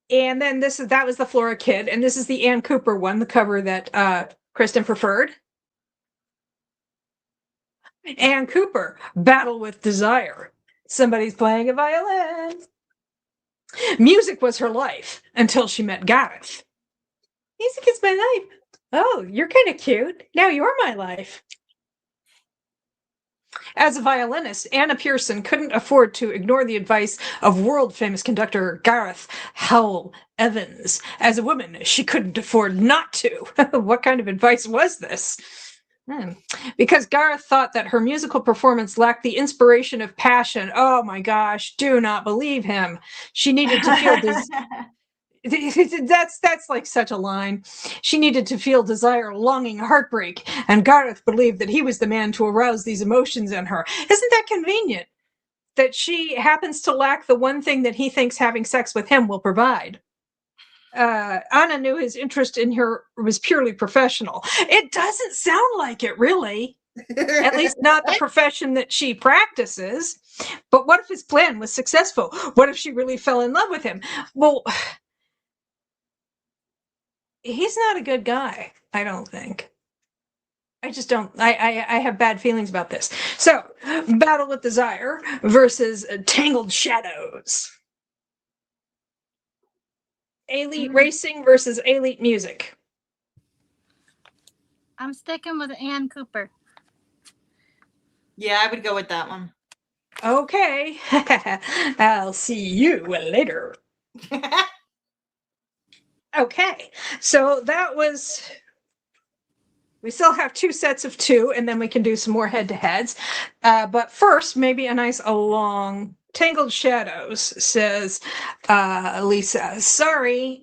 And then that was the Flora Kid, and this is the Ann Cooper one, the cover that Kristen preferred. Ann Cooper, Battle with Desire. Somebody's playing a violin. Music was her life until she met Gareth. Music is my life. Oh, you're kind of cute. Now you're my life. As a violinist, Anna Pearson couldn't afford to ignore the advice of world-famous conductor Gareth Howell Evans. As a woman, she couldn't afford not to. What kind of advice was this? Because Gareth thought that her musical performance lacked the inspiration of passion. Oh my gosh, do not believe him. She needed to feel this. That's like such a line. She needed to feel desire, longing, heartbreak, and Gareth believed that he was the man to arouse these emotions in her. Isn't that convenient? That she happens to lack the one thing that he thinks having sex with him will provide. Anna knew his interest in her was purely professional. It doesn't sound like it, really. At least not the profession that she practices. But what if his plan was successful? What if she really fell in love with him? Well, he's not a good guy, I don't think. I just don't. I have bad feelings about this. So, Battle with Desire versus Tangled Shadows. Elite Racing versus Elite Music. I'm sticking with Ann Cooper. Yeah, I would go with that one. Okay. I'll see you later. Okay, so that was. We still have 2 sets of 2, and then we can do some more head-to-heads. But first, maybe a nice long Tangled Shadows, says Lisa. Sorry.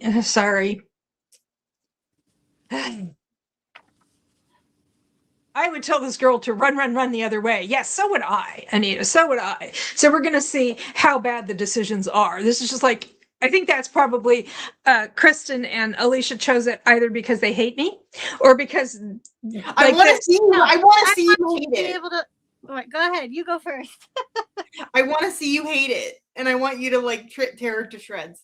I would tell this girl to run the other way. Yes, so would I, Anita. So would I. So we're going to see how bad the decisions are. This is just like, I think that's probably Kristen and Alicia chose it either because they hate me or because I want to see you hate it. Wait, go ahead. You go first. I want to see you hate it, and I want you to like tear it to shreds.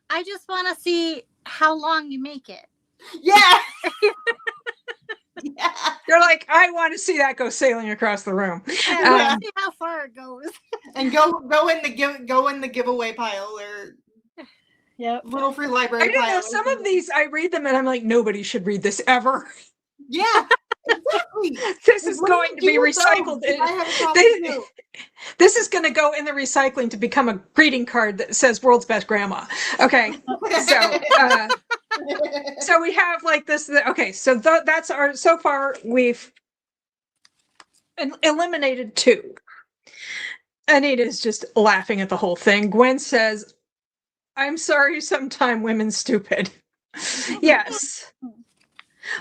I just want to see how long you make it. Yeah. Yeah. You're like, I want to see that go sailing across the room. Yeah, see how far it goes. And go in the giveaway pile or little free library pile. I don't know. Some of these I read them and I'm like, nobody should read this ever. Yeah. Exactly. This is going to be recycled. This is going to go in the recycling to become a greeting card that says "World's Best Grandma." Okay, so we have like this. Okay, so that's our. So far, we've eliminated 2. Anita's just laughing at the whole thing. Gwen says, "I'm sorry. Sometime women's stupid." Yes.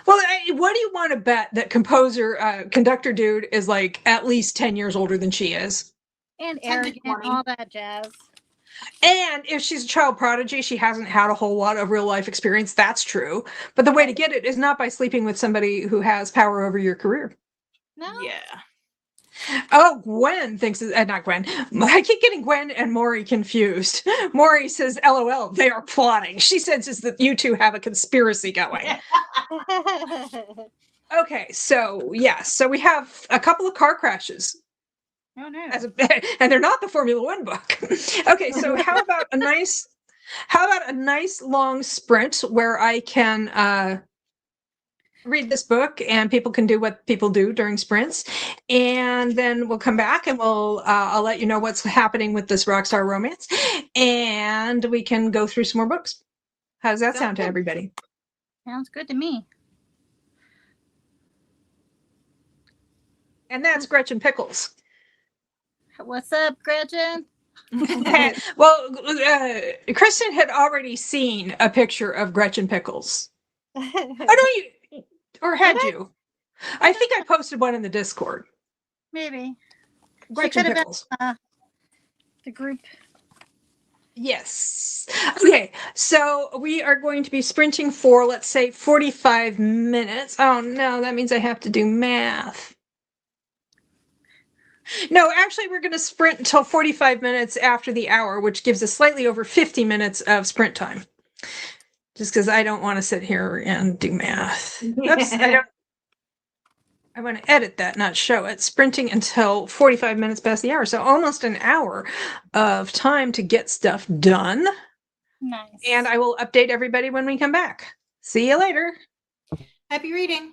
Well, what do you want to bet that conductor dude is like at least 10 years older than she is? And 10 to arrogant, 20. all that jazz. And if she's a child prodigy, she hasn't had a whole lot of real life experience. That's true. But the way to get it is not by sleeping with somebody who has power over your career. No? Yeah. Oh, Gwen thinks, not Gwen. I keep getting Gwen and Maury confused. Maury says, LOL, they are plotting. She senses that you two have a conspiracy going. Okay, so yes, so we have a couple of car crashes. Oh no. And they're not the Formula One book. Okay, so how about a nice long sprint where I can read this book and people can do what people do during sprints, and then we'll come back and I'll let you know what's happening with this rockstar romance, and we can go through some more books. How does that sound to everybody? Sounds good to me. And that's Gretchen Pickles. What's up, Gretchen? Well, Kristen had already seen a picture of Gretchen Pickles. Oh no, or had you? I think I posted one in the Discord. Maybe. Gretchen Pickles. The group. Yes. Okay, so we are going to be sprinting for, let's say, 45 minutes. Oh no, that means I have to do math. No, actually, we're going to sprint until 45 minutes after the hour, which gives us slightly over 50 minutes of sprint time. Just because I don't want to sit here and do math. Oops, I want to edit that, not show it. Sprinting until 45 minutes past the hour. So almost an hour of time to get stuff done. Nice. And I will update everybody when we come back. See you later. Happy reading.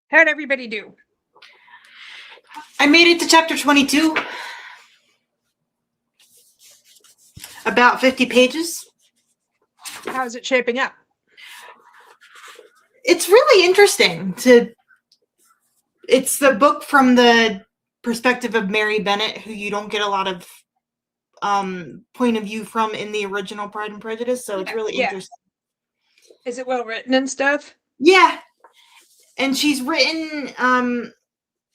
How'd everybody do? I made it to chapter 22. About 50 pages. How's it shaping up? It's really interesting it's the book from the perspective of Mary Bennett, who you don't get a lot of point of view from in the original Pride and Prejudice, so it's really interesting. Is it well written and stuff? Yeah. And she's written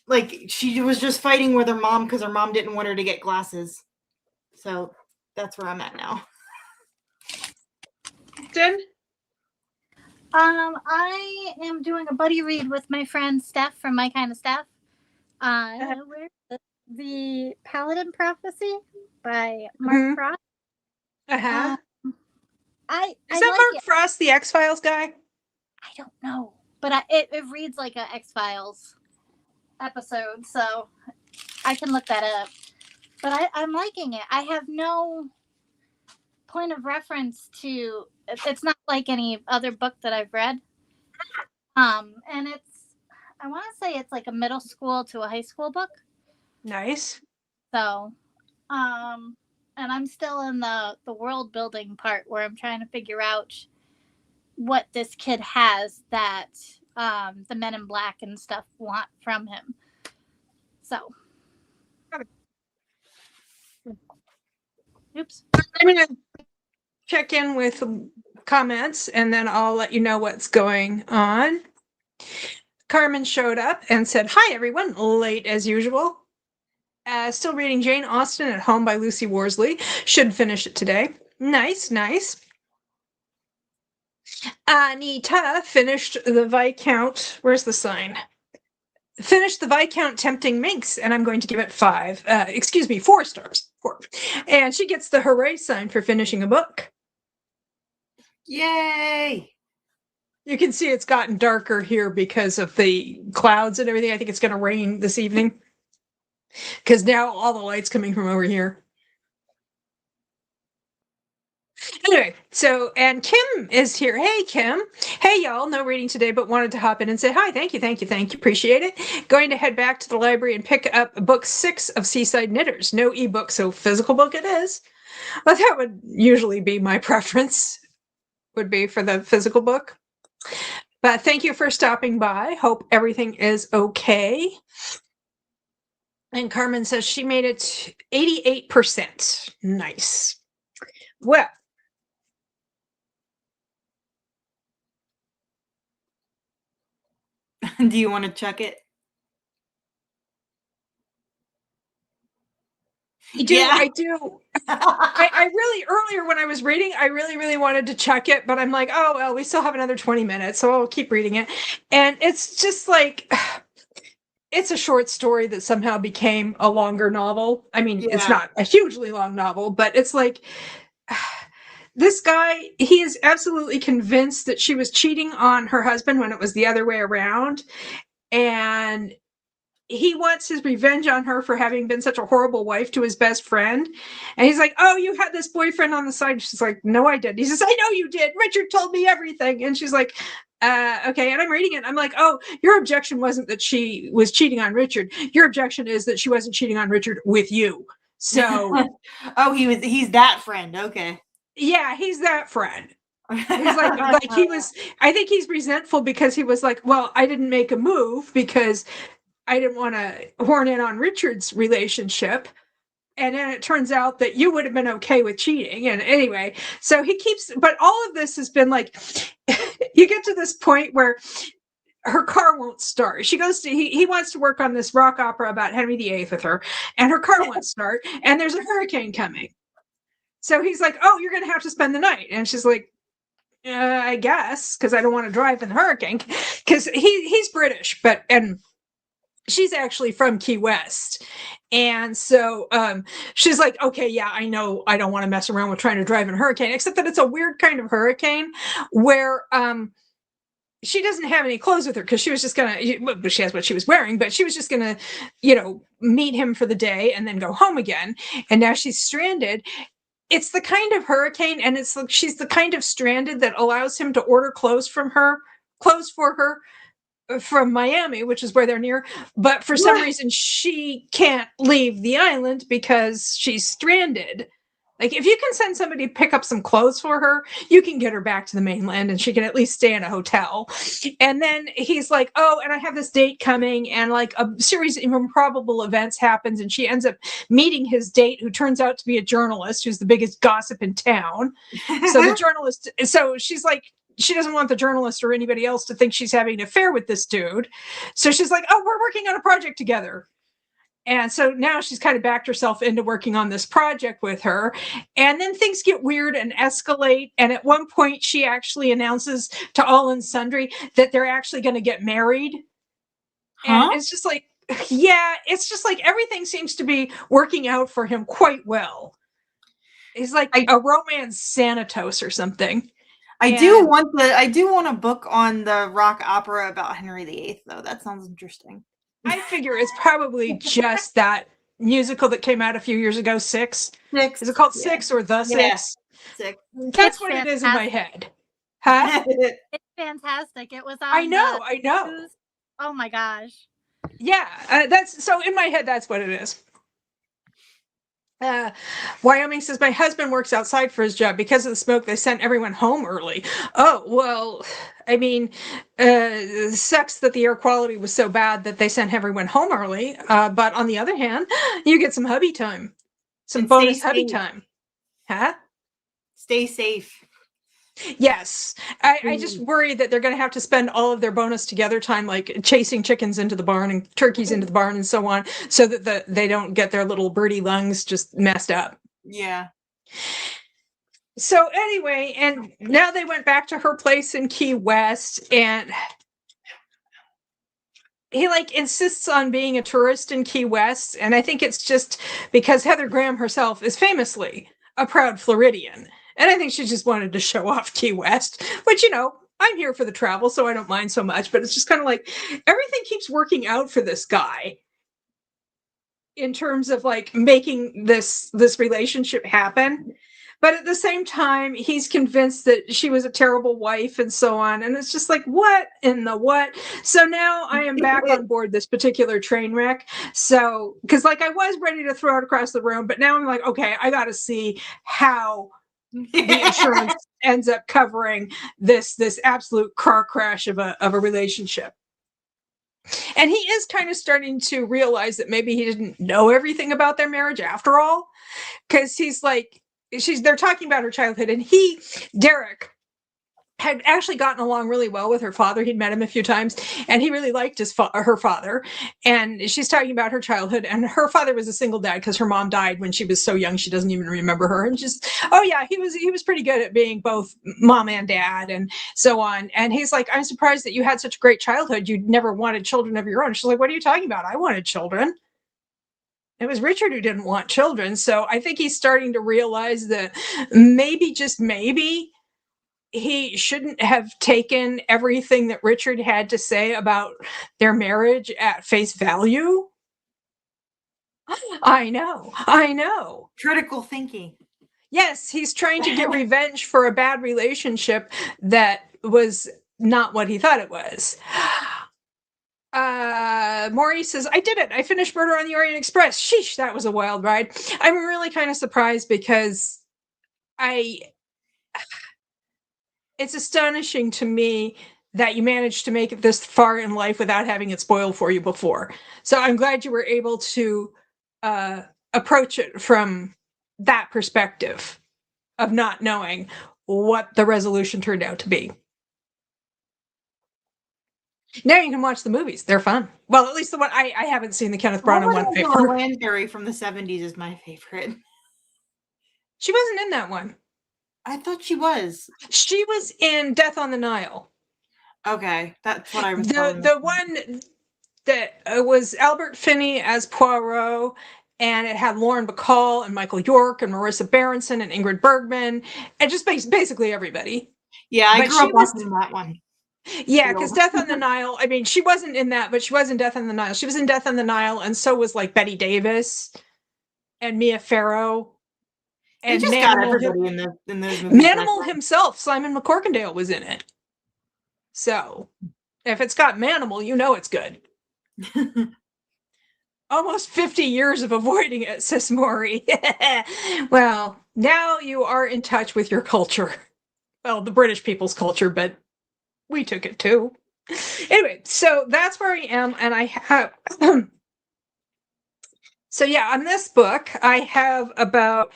like she was just fighting with her mom because her mom didn't want her to get glasses. So that's where I'm at now. Jen? I am doing a buddy read with my friend Steph from My Kind of Steph. Where's the Paladin Prophecy by Mark Frost. Uh-huh. Is that Mark Frost, the X-Files guy? I don't know, but it reads like an X-Files episode, so I can look that up. But I'm liking it. I have no point of reference to. It's not like any other book that I've read. And I want to say it's like a middle school to a high school book. Nice. So, and I'm still in the world building part where I'm trying to figure out what this kid has that the Men in Black and stuff want from him. So, oops. I'm going to check in with comments and then I'll let you know what's going on. Carmen showed up and said, "Hi, everyone. Late as usual. Still reading Jane Austen at Home by Lucy Worsley. Should finish it today." Nice, nice. Anita finished the Viscount. Where's the sign? Finished the Viscount Tempting Minx, and I'm going to give it 4 stars. 4. And she gets the hooray sign for finishing a book. Yay! You can see it's gotten darker here because of the clouds and everything. I think it's going to rain this evening because now all the light's coming from over here. Anyway, and Kim is here. Hey, Kim. Hey, y'all. No reading today, but wanted to hop in and say hi. Thank you. Appreciate it. Going to head back to the library and pick up book 6 of Seaside Knitters. No ebook, so physical book it is. Well, that would usually be my preference, would be for the physical book. But thank you for stopping by. Hope everything is okay. And Carmen says she made it 88%. Nice. Well, do you want to check it? I do. I really, earlier when I was reading, I really wanted to check it, but I'm like, oh, well, we still have another 20 minutes, so I'll keep reading it. And it's just like, it's a short story that somehow became a longer novel. I mean, It's not a hugely long novel, but it's like, this guy, he is absolutely convinced that she was cheating on her husband when it was the other way around. And he wants his revenge on her for having been such a horrible wife to his best friend. And he's like, oh, you had this boyfriend on the side. She's like, no, I didn't. He says, I know you did. Richard told me everything. And she's like, okay. And I'm reading it. I'm like, oh, your objection wasn't that she was cheating on Richard. Your objection is that she wasn't cheating on Richard with you. So, oh, he's that friend. Okay. Yeah, he's that friend. He's like he was, I think he's resentful because he was like, well, I didn't make a move because I didn't want to horn in on Richard's relationship. And then it turns out that you would have been okay with cheating. And anyway, so but all of this has been like, you get to this point where her car won't start. She goes to, he wants to work on this rock opera about Henry VIII with her, and her car won't start, and there's a hurricane coming. So he's like, oh, you're going to have to spend the night. And she's like, I guess, because I don't want to drive in the hurricane, because he's British, and she's actually from Key West. And so she's like, okay, yeah, I know I don't want to mess around with trying to drive in a hurricane, except that it's a weird kind of hurricane where she doesn't have any clothes with her because she was just gonna, she has what she was wearing, but she was just gonna, meet him for the day and then go home again. And now she's stranded. It's the kind of hurricane, and it's like she's the kind of stranded that allows him to order clothes for her from Miami, which is where they're near, but for some reason she can't leave the island because she's stranded. Like, if you can send somebody to pick up some clothes for her, you can get her back to the mainland and she can at least stay in a hotel. And then he's like, oh, and I have this date coming, and like a series of improbable events happens, and she ends up meeting his date, who turns out to be a journalist who's the biggest gossip in town. So she's like, she doesn't want the journalist or anybody else to think she's having an affair with this dude. So she's like, oh, we're working on a project together. And so now she's kind of backed herself into working on this project with her. And then things get weird and escalate. And at one point, she actually announces to all and sundry that they're actually going to get married. And it's just like, yeah, it's just like everything seems to be working out for him quite well. He's like a romance Sanatos or something. I do want a book on the rock opera about Henry VIII, though. That sounds interesting. I figure it's probably just that musical that came out a few years ago, Six. Is it called Six or The Six? Six. That's what it is in my head. Huh? It's fantastic. It was on I know. news. Oh my gosh. Yeah, that's so in my head. That's what it is. Wyoming says, my husband works outside for his job. Because of the smoke, they sent everyone home early. Oh, well, I mean, sucks that the air quality was so bad that they sent everyone home early. But on the other hand, you get some hubby time, some bonus hubby time. Huh? Stay safe. Yes. I just worry that they're going to have to spend all of their bonus together time, like chasing chickens into the barn and turkeys into the barn and so on, so that they don't get their little birdie lungs just messed up. Yeah. So anyway, and now they went back to her place in Key West, and he like insists on being a tourist in Key West. And I think it's just because Heather Graham herself is famously a proud Floridian. And I think she just wanted to show off Key West, which, you know, I'm here for the travel, so I don't mind so much. But it's just kind of like everything keeps working out for this guy in terms of like making this relationship happen. But at the same time, he's convinced that she was a terrible wife and so on. And it's just like, what in the what? So now I am back on board this particular train wreck. So, because like I was ready to throw it across the room, but now I'm like, okay, I got to see how the insurance ends up covering this absolute car crash of a relationship. And he is kind of starting to realize that maybe he didn't know everything about their marriage after all, because he's like, they're talking about her childhood, and Derek had actually gotten along really well with her father. He'd met him a few times, and he really liked her father. And she's talking about her childhood, and her father was a single dad because her mom died when she was so young she doesn't even remember her. And just, oh yeah, he was pretty good at being both mom and dad and so on. And he's like, I'm surprised that you had such a great childhood. You never wanted children of your own. She's like, what are you talking about? I wanted children. It was Richard who didn't want children. So I think he's starting to realize that maybe, just maybe, he shouldn't have taken everything that Richard had to say about their marriage at face value. I know. Critical thinking. Yes, he's trying to get revenge for a bad relationship that was not what he thought it was. Maurice says, I did it. I finished Murder on the Orient Express. Sheesh, that was a wild ride. I'm really kind of surprised because it's astonishing to me that you managed to make it this far in life without having it spoiled for you before. So I'm glad you were able to approach it from that perspective of not knowing what the resolution turned out to be. Now you can watch the movies. They're fun. Well, at least the one I haven't seen, the Kenneth Branagh one. Lansbury from the 70s is my favorite. She wasn't in that one. I thought she was. She was in Death on the Nile. Okay, that's what I was. The one that was Albert Finney as Poirot, and it had Lauren Bacall and Michael York and Marissa Berenson and Ingrid Bergman, and just basically everybody. Yeah, I grew up watching that one. Yeah, because Death on the Nile, I mean, she wasn't in that, but she was in Death on the Nile. She was in Death on the Nile, and so was like Betty Davis and Mia Farrow. And just got everybody in those movies. Manimal himself, Simon McCorkindale, was in it. So, If it's got Manimal, you know it's good. Almost 50 years of avoiding it, says Maury. Well, now you are in touch with your culture. Well, the British people's culture, but we took it too. Anyway, so that's where I am, and I have... So yeah, on this book, I have about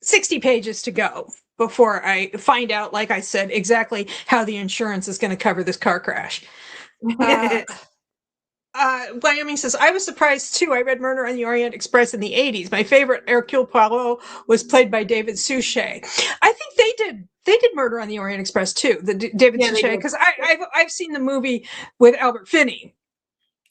60 pages to go before I find out, like I said, exactly how the insurance is going to cover this car crash. Wyoming says, I was surprised too. I read Murder on the Orient Express in the 80s. My favorite, Hercule Poirot, was played by David Suchet. I think they did Murder on the Orient Express too, David Suchet, because I've seen the movie with Albert Finney.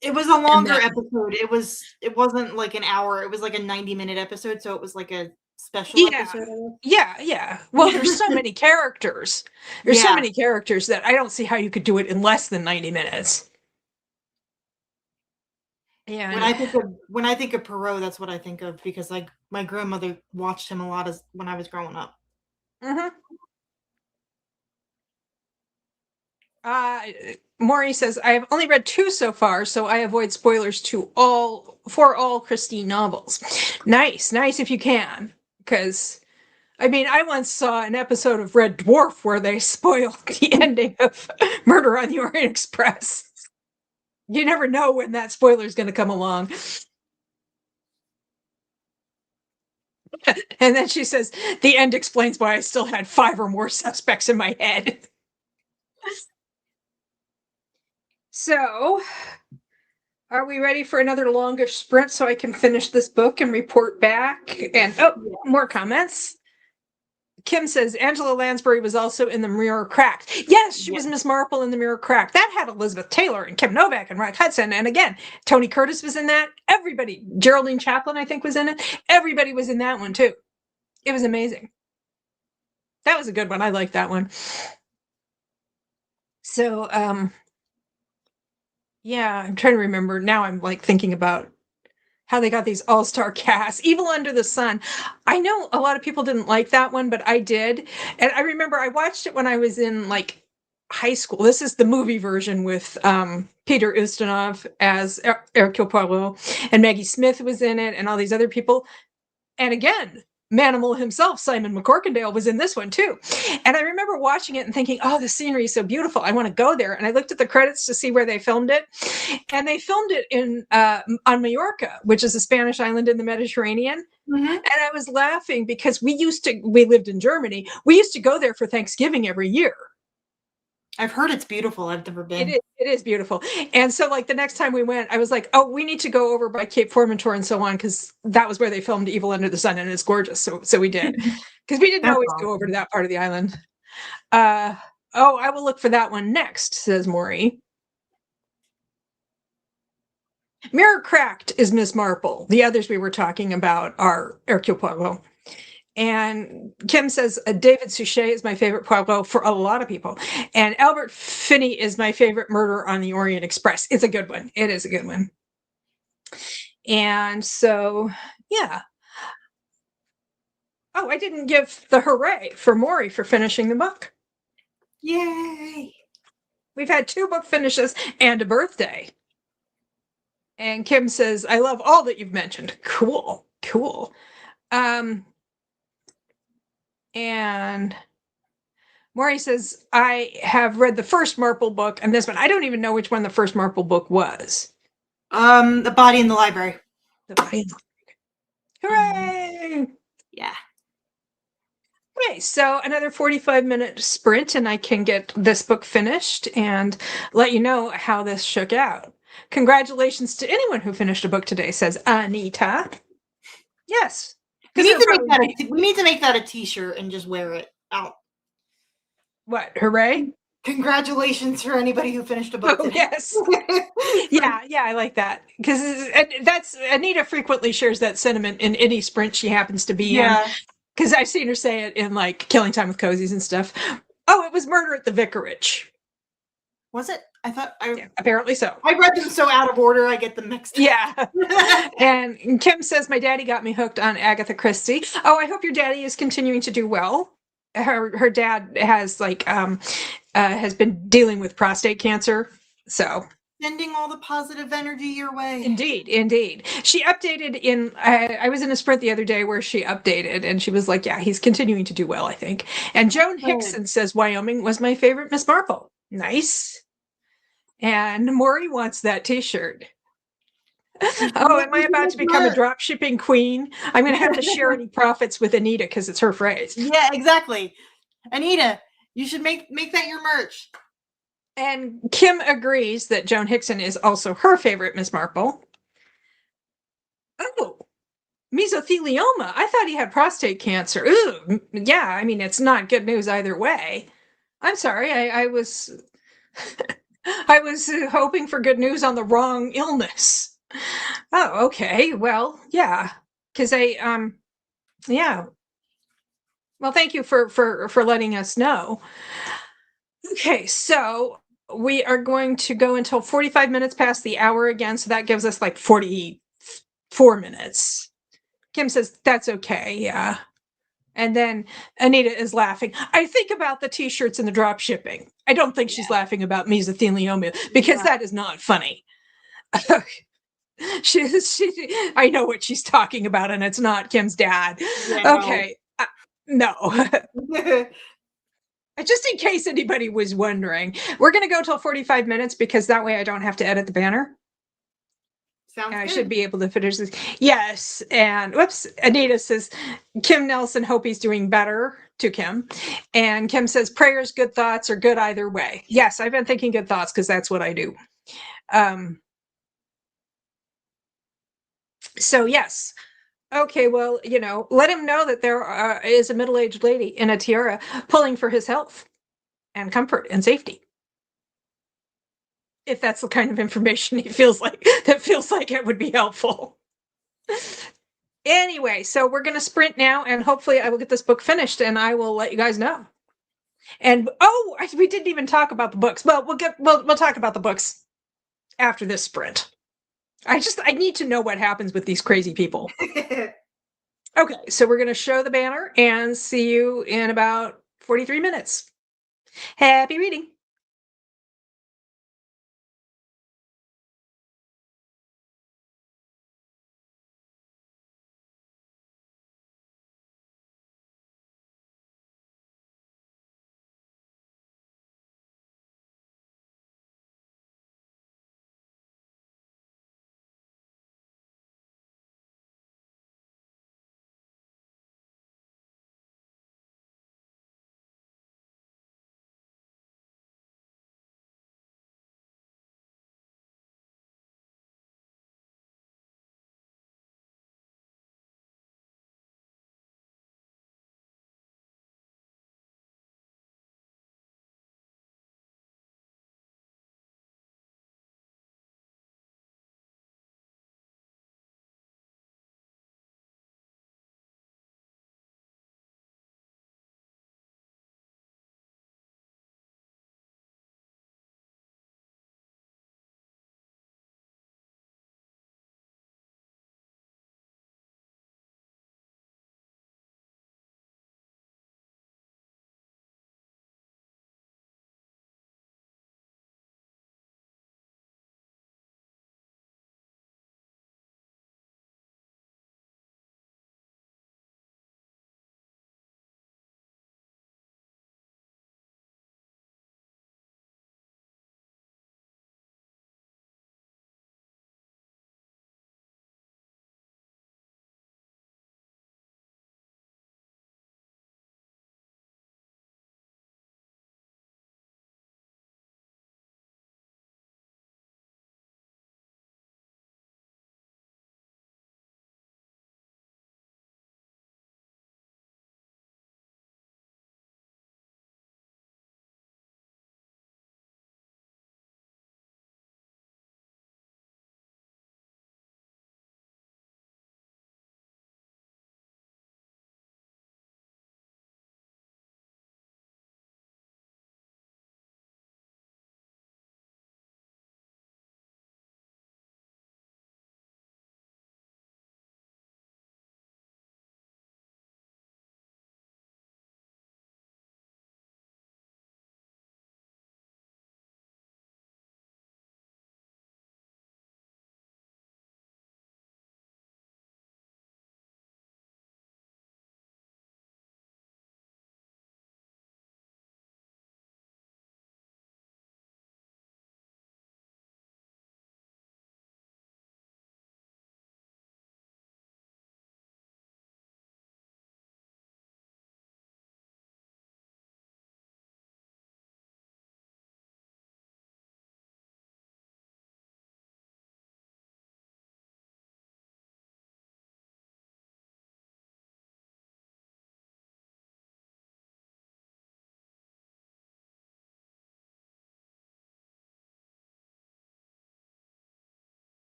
It was a longer episode. It wasn't like an hour. It was like a 90-minute episode, so it was like a special episode. Yeah. Well, there's so many characters. There's so many characters that I don't see how you could do it in less than 90 minutes. Yeah. When I think of Perot, that's what I think of, because like my grandmother watched him a lot when I was growing up. Mm-hmm. Maury says, I have only read 2 so far, so I avoid spoilers for all Christine novels. Nice if you can, because I mean, I once saw an episode of Red Dwarf where they spoiled the ending of Murder on the Orient Express. You never know when that spoiler is going to come along. And then she says, the end explains why I still had 5 or more suspects in my head. So, are we ready for another longish sprint so I can finish this book and report back? And more comments. Kim says Angela Lansbury was also in The Mirror Cracked. Yes, she was Miss Marple in The Mirror Cracked. That had Elizabeth Taylor and Kim Novak and Rock Hudson. And again, Tony Curtis was in that. Everybody, Geraldine Chaplin, I think, was in it. Everybody was in that one too. It was amazing. That was a good one. I liked that one. So, yeah, I'm trying to remember. Now I'm like thinking about how they got these all-star casts. Evil Under the Sun. I know a lot of people didn't like that one, but I did. And I remember I watched it when I was in like high school. This is the movie version with Peter Ustinov as Hercule Poirot, and Maggie Smith was in it, and all these other people. And again, Manimal himself, Simon McCorkindale, was in this one too. And I remember watching it and thinking, oh, the scenery is so beautiful. I want to go there. And I looked at the credits to see where they filmed it. And they filmed it in on Mallorca, which is a Spanish island in the Mediterranean. Mm-hmm. And I was laughing because we lived in Germany. We used to go there for Thanksgiving every year. I've heard it's beautiful. I've never been. It is beautiful. And so like the next time we went, I was like, oh, we need to go over by Cape Formentor and so on, because that was where they filmed Evil Under the Sun, and it's gorgeous. So we did, because we didn't always go over to that part of the island. I will look for that one next, says Maury. Mirror Cracked is Miss Marple. The others we were talking about are Hercule Poirot. And Kim says, David Suchet is my favorite Poirot for a lot of people. And Albert Finney is my favorite Murder on the Orient Express. It's a good one. It is a good one. And so, yeah. Oh, I didn't give the hooray for Maury for finishing the book. Yay! We've had 2 book finishes and a birthday. And Kim says, I love all that you've mentioned. Cool. And Maury says, I have read the first Marple book and this one. I don't even know which one the first Marple book was. The Body in the Library. The Body in the Library. Hooray! Yeah. Okay, so another 45-minute sprint and I can get this book finished and let you know how this shook out. Congratulations to anyone who finished a book today, says Anita. Yes. We need to make that a t-shirt and just wear it out. What? Hooray? Congratulations for anybody who finished a book today. Yes. yeah, I like that. Because that's Anita frequently shares that sentiment in any sprint she happens to be in. Because I've seen her say it in like Killing Time with Cozies and stuff. Oh, it was Murder at the Vicarage. Was it? I thought apparently so. I read them so out of order, I get them mixed up. Yeah. And Kim says, my daddy got me hooked on Agatha Christie. Oh, I hope your daddy is continuing to do well. Her dad has like has been dealing with prostate cancer. So sending all the positive energy your way. Indeed. She updated I was in a sprint the other day where she updated and she was like, yeah, he's continuing to do well, I think. And Joan Hickson says Wyoming was my favorite Miss Marple. Nice. And Maury wants that t-shirt. Oh, am I about to become a drop shipping queen? I'm going to have to share any profits with Anita because it's her phrase. Yeah, exactly. Anita, you should make that your merch. And Kim agrees that Joan Hickson is also her favorite Miss Marple. Oh, mesothelioma. I thought he had prostate cancer. Ooh, yeah, I mean, it's not good news either way. I'm sorry, I was I was hoping for good news on the wrong illness. Oh, okay. Well, yeah. Because yeah. Well, thank you for letting us know. Okay, so we are going to go until 45 minutes past the hour again, so that gives us like 44 minutes. Kim says that's okay, yeah. And then Anita is laughing. I think about the t-shirts and the drop shipping. I don't think she's laughing about mesothelioma because that is not funny. I know what she's talking about, and it's not Kim's dad. Yeah, okay. No. Just in case anybody was wondering, we're going to go till 45 minutes because that way I don't have to edit the banner. Sounds and I good. should be able to finish this. Yes. And whoops, Anita says, Kim Nelson, hope he's doing better to Kim. And Kim says, prayers, good thoughts are good either way. Yes, I've been thinking good thoughts because that's what I do. So yes. Okay, well, let him know that there is a middle-aged lady in a tiara pulling for his health and comfort and safety. If that's the kind of information he feels like it would be helpful. Anyway, so we're going to sprint now, and hopefully I will get this book finished, and I will let you guys know. And we didn't even talk about the books. Well, we'll talk about the books after this sprint. I need to know what happens with these crazy people. Okay, so we're going to show the banner and see you in about 43 minutes. Happy reading.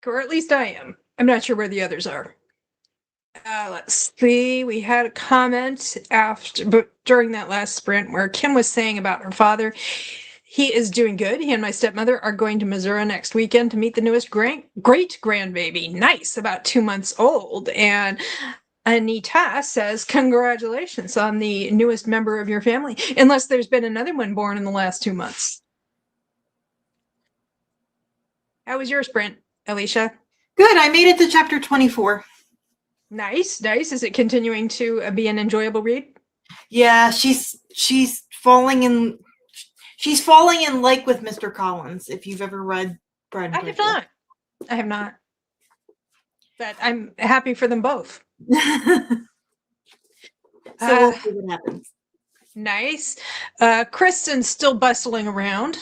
Or at least I am. I'm not sure where the others are. Let's see. We had a comment but during that last sprint where Kim was saying about her father. He is doing good. He and my stepmother are going to Missouri next weekend to meet the newest great grandbaby. Nice, about 2 months old. And Anita says, congratulations on the newest member of your family, unless there's been another one born in the last 2 months. How was your sprint, Alicia? Good. I made it to chapter 24. Nice. Is it continuing to be an enjoyable read? Yeah, she's falling in like with Mr. Collins, if you've ever read Bride and Prejudice. I have not. But I'm happy for them both. So we'll see what happens. Nice. Kristen's still bustling around.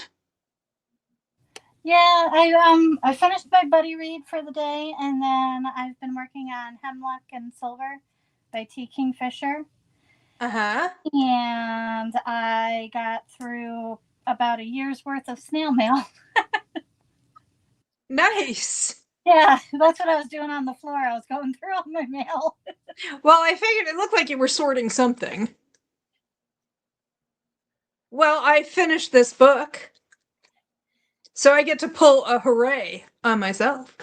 Yeah, I finished my buddy read for the day, and then I've been working on Hemlock and Silver by T. Kingfisher. Uh-huh. And I got through about a year's worth of snail mail. Nice. Yeah, that's what I was doing on the floor. I was going through all my mail. Well, I figured it looked like you were sorting something. Well, I finished this book, so I get to pull a hooray on myself.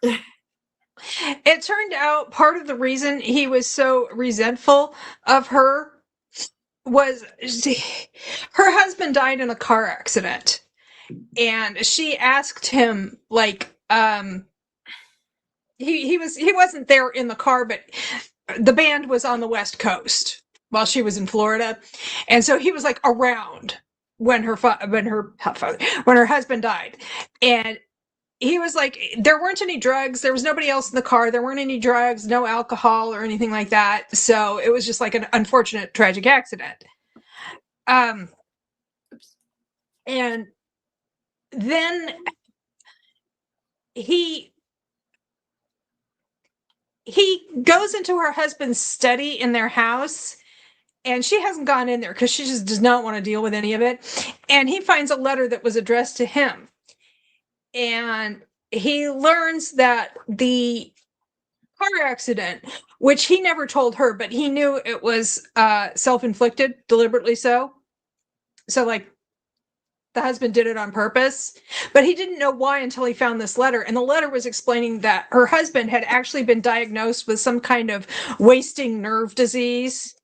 It turned out part of the reason he was so resentful of her was her husband died in a car accident, and she asked him, like, he wasn't there in the car, but the band was on the West Coast while she was in Florida, and so he was like around when her husband died, and he was like, there weren't any drugs, there was nobody else in the car, there weren't any drugs, no alcohol or anything like that, so it was just like an unfortunate tragic accident. And then he goes into her husband's study in their house, and she hasn't gone in there because she just does not want to deal with any of it. And he finds a letter that was addressed to him. And he learns that the car accident, which he never told her, but he knew it was self-inflicted, deliberately so. So, like, the husband did it on purpose, but he didn't know why until he found this letter. And the letter was explaining that her husband had actually been diagnosed with some kind of wasting nerve disease.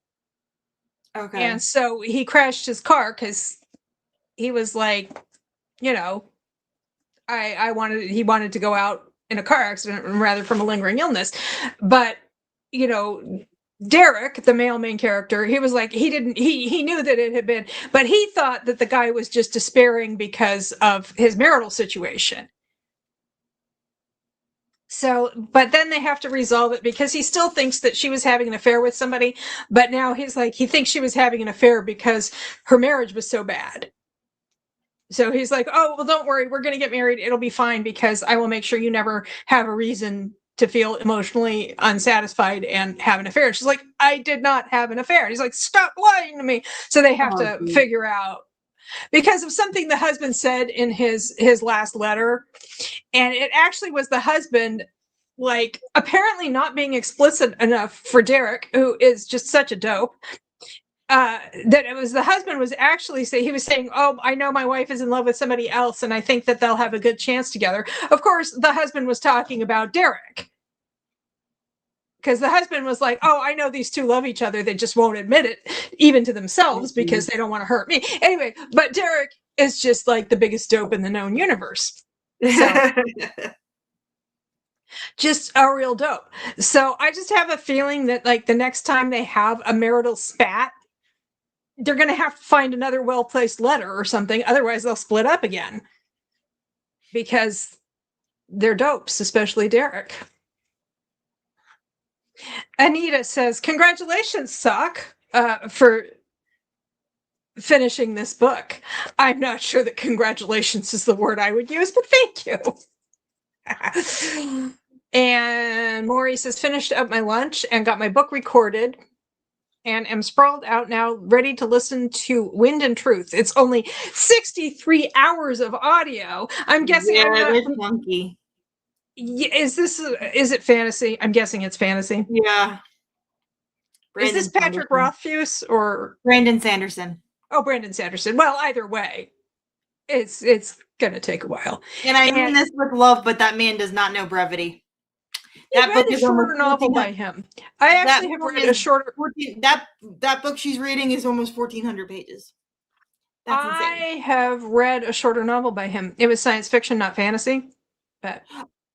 Okay. And so he crashed his car because he was like, you know, he wanted to go out in a car accident rather from a lingering illness. But, you know, Derek, the male main character, he was like, he knew that it had been, but he thought that the guy was just despairing because of his marital situation. So, but then they have to resolve it because he still thinks that she was having an affair with somebody, but now he's like, he thinks she was having an affair because her marriage was so bad. So he's like, oh, well, don't worry, we're going to get married. It'll be fine because I will make sure you never have a reason to feel emotionally unsatisfied and have an affair. She's like, I did not have an affair. And he's like, stop lying to me. So they have to figure out, because of something the husband said in his last letter. And it actually was the husband, like, apparently not being explicit enough for Derek, who is just such a dope. That it was the husband was actually he was saying, oh, I know my wife is in love with somebody else and I think that they'll have a good chance together. Of course, the husband was talking about Derek, because the husband was like, oh, I know these two love each other, they just won't admit it even to themselves because they don't want to hurt me anyway. But Derek is just like the biggest dope in the known universe, so just a real dope. So I just have a feeling that, like, the next time they have a marital spat, they're going to have to find another well-placed letter or something. Otherwise, they'll split up again because they're dopes, especially Derek. Anita says, congratulations, Sock, for finishing this book. I'm not sure that congratulations is the word I would use, but thank you. And Maury says, finished up my lunch and got my book recorded and am sprawled out now, ready to listen to Wind and Truth. It's only 63 hours of audio. I'm guessing it's funky. Is it fantasy? I'm guessing it's fantasy. Yeah. Is this Patrick Rothfuss or Brandon Sanderson? Oh, Brandon Sanderson. Well, either way, it's gonna take a while. And I mean this with love, but that man does not know brevity. That book is a shorter novel by him. I actually have read a shorter. That book she's reading is almost 1,400 pages. That's insane. I have read a shorter novel by him. It was science fiction, not fantasy. But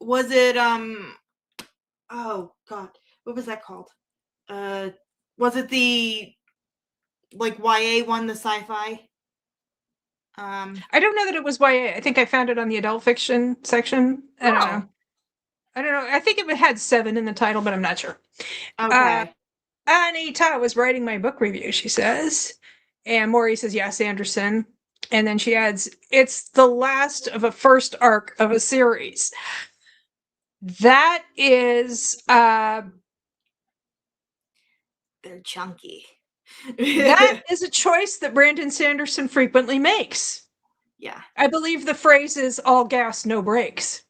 was it oh god, what was that called? Was it the like YA one, the sci-fi? I don't know that it was YA. I think I found it on the adult fiction section. I don't know. I think it had 7 in the title, but I'm not sure. Okay. Anita was writing my book review, she says. And Maury says, yes, Anderson. And then she adds, it's the last of a first arc of a series. That is... they're chunky. That is a choice that Brandon Sanderson frequently makes. Yeah. I believe the phrase is all gas, no brakes.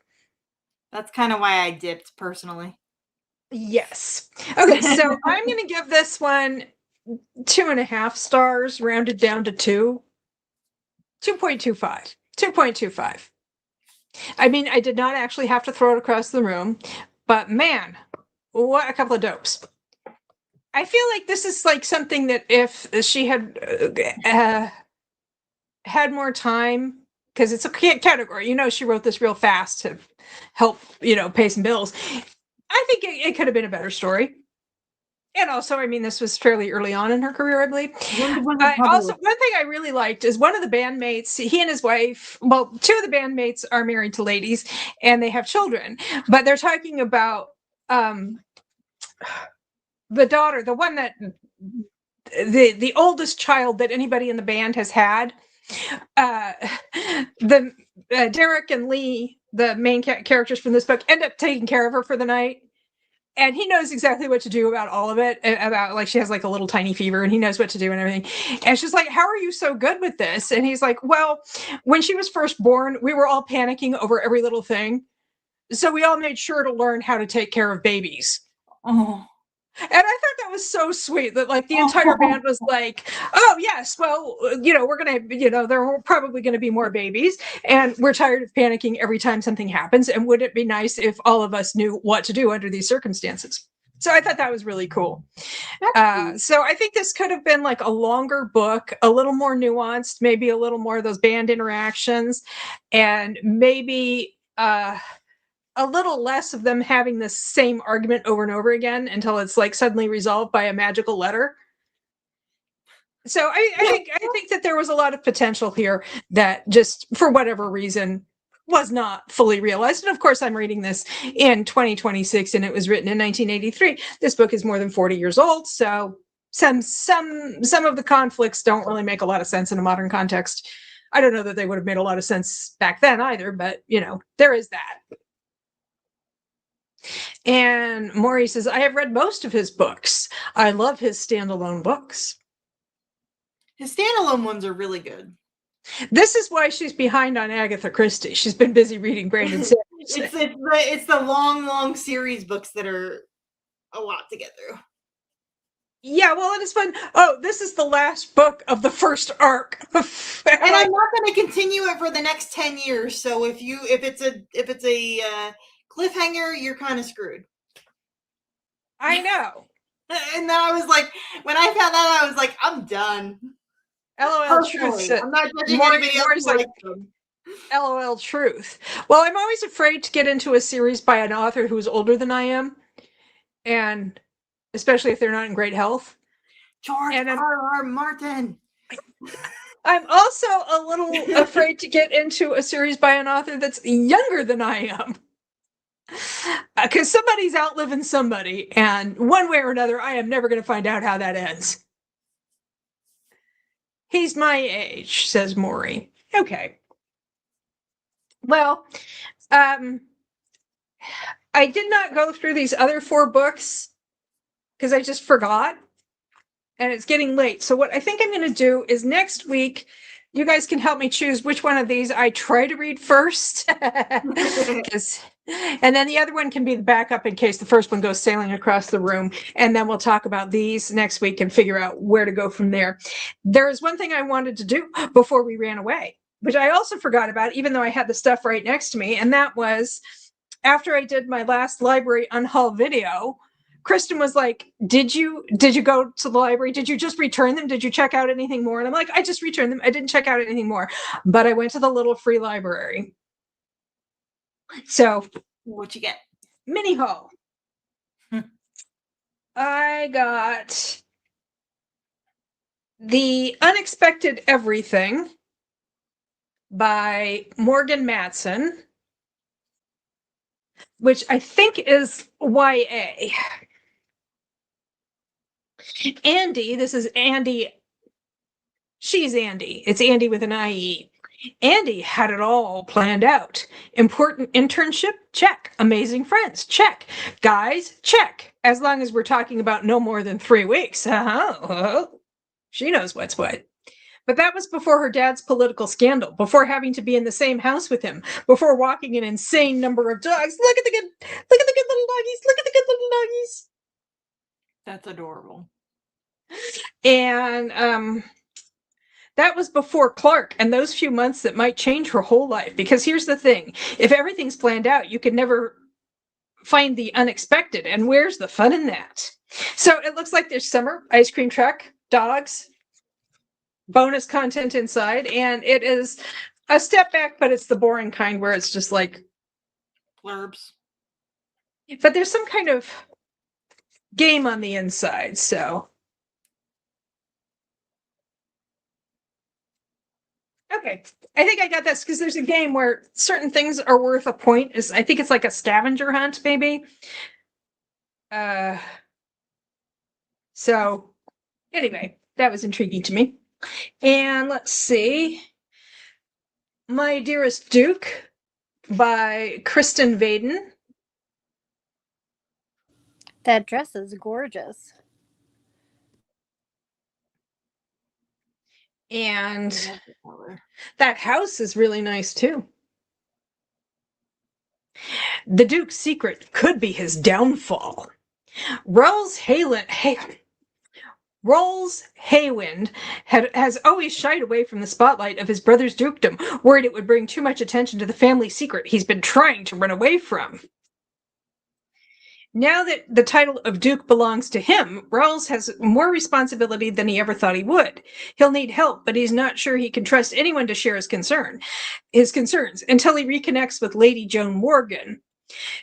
That's kind of why I dipped, personally. Yes. Okay, so I'm going to give this one 2.5 stars, rounded down to 2. 2.25. 2.25. I mean, I did not actually have to throw it across the room, but man, what a couple of dopes. I feel like this is like something that if she had had more time, because it's a category, she wrote this real fast to help, pay some bills. I think it could have been a better story. And also, I mean, this was fairly early on in her career, I believe. Also, one thing I really liked is one of the bandmates, he and his wife, well, 2 of the bandmates are married to ladies and they have children, but they're talking about the daughter, the one that the oldest child that anybody in the band has had. Derek and Lee, the main characters from this book, end up taking care of her for the night. And he knows exactly what to do about all of it, about like she has like a little tiny fever and he knows what to do and everything. And she's like, how are you so good with this? And he's like, well, when she was first born, we were all panicking over every little thing. So we all made sure to learn how to take care of babies. Oh. And I thought that was so sweet that like the entire band was like, oh yes, well, we're going to, there are probably going to be more babies and we're tired of panicking every time something happens. And would it be nice if all of us knew what to do under these circumstances? So I thought that was really cool. So I think this could have been like a longer book, a little more nuanced, maybe a little more of those band interactions, and maybe a little less of them having the same argument over and over again until it's like suddenly resolved by a magical letter. So I think that there was a lot of potential here that just for whatever reason was not fully realized. And of course, I'm reading this in 2026 and it was written in 1983. This book is more than 40 years old. So some of the conflicts don't really make a lot of sense in a modern context. I don't know that they would have made a lot of sense back then either, but there is that. And Maury says, I have read most of his books. I love his standalone books. His standalone ones are really good. This is why she's behind on Agatha Christie. She's been busy reading Brandon Sanderson. It's the long series books that are a lot to get through. Yeah, well, it is fun. Oh, this is the last book of the first arc. And I'm not going to continue it for the next 10 years. So if it's a cliffhanger, you're kind of screwed. I know. And then I was like, when I found that, I was like, I'm done. LOL truth. I'm not judging anybody else. Like, LOL truth. Well, I'm always afraid to get into a series by an author who's older than I am, and especially if they're not in great health. George R.R. Martin. I'm also a little afraid to get into a series by an author that's younger than I am. Because somebody's outliving somebody, and one way or another, I am never going to find out how that ends. He's my age, says Maury. Okay. Well, I did not go through these other 4 books because I just forgot, and it's getting late. So what I think I'm going to do is next week, You guys can help me choose which one of these I try to read first. And then the other one can be the backup in case the first one goes sailing across the room. And then we'll talk about these next week and figure out where to go from there. There is one thing I wanted to do before we ran away, which I also forgot about, even though I had the stuff right next to me. And that was after I did my last library unhaul video, Kristen was like, did you go to the library? Did you just return them? Did you check out anything more? And I'm like, I just returned them. I didn't check out anything more, but I went to the little free library. So What you get? Mini haul. I got The Unexpected Everything by Morgan Matson, which I think is YA. Andy, this is Andy. She's Andy. It's Andy with an IE. Andy had it all planned out. Important internship? Check. Amazing friends? Check. Guys? Check. As long as we're talking about no more than 3 weeks. She knows what's what. But that was before her dad's political scandal, before having to be in the same house with him, before walking an insane number of dogs. Look at the good little doggies. Look at the good little doggies. That's adorable. And that was before Clark and those few months that might change her whole life. Because here's the thing. If everything's planned out, you can never find the unexpected. And where's the fun in that? So it looks like there's summer, ice cream truck, dogs, bonus content inside. And it is a step back, but it's the boring kind where it's just like blurbs. But there's some kind of game on the inside, so. Okay, I think I got this because there's a game where certain things are worth a point. I think it's like a scavenger hunt, maybe. So, anyway, that was intriguing to me. And let's see. My Dearest Duke by Kristen Vaden. That dress is gorgeous. And that house is really nice too. The Duke's secret could be his downfall. Rolls Haywind has always shied away from the spotlight of his brother's dukedom, worried it would bring too much attention to the family secret he's been trying to run away from. Now that the title of Duke belongs to him, Rawls has more responsibility than he ever thought he would. He'll need help, but he's not sure he can trust anyone to share his concerns until he reconnects with Lady Joan Morgan.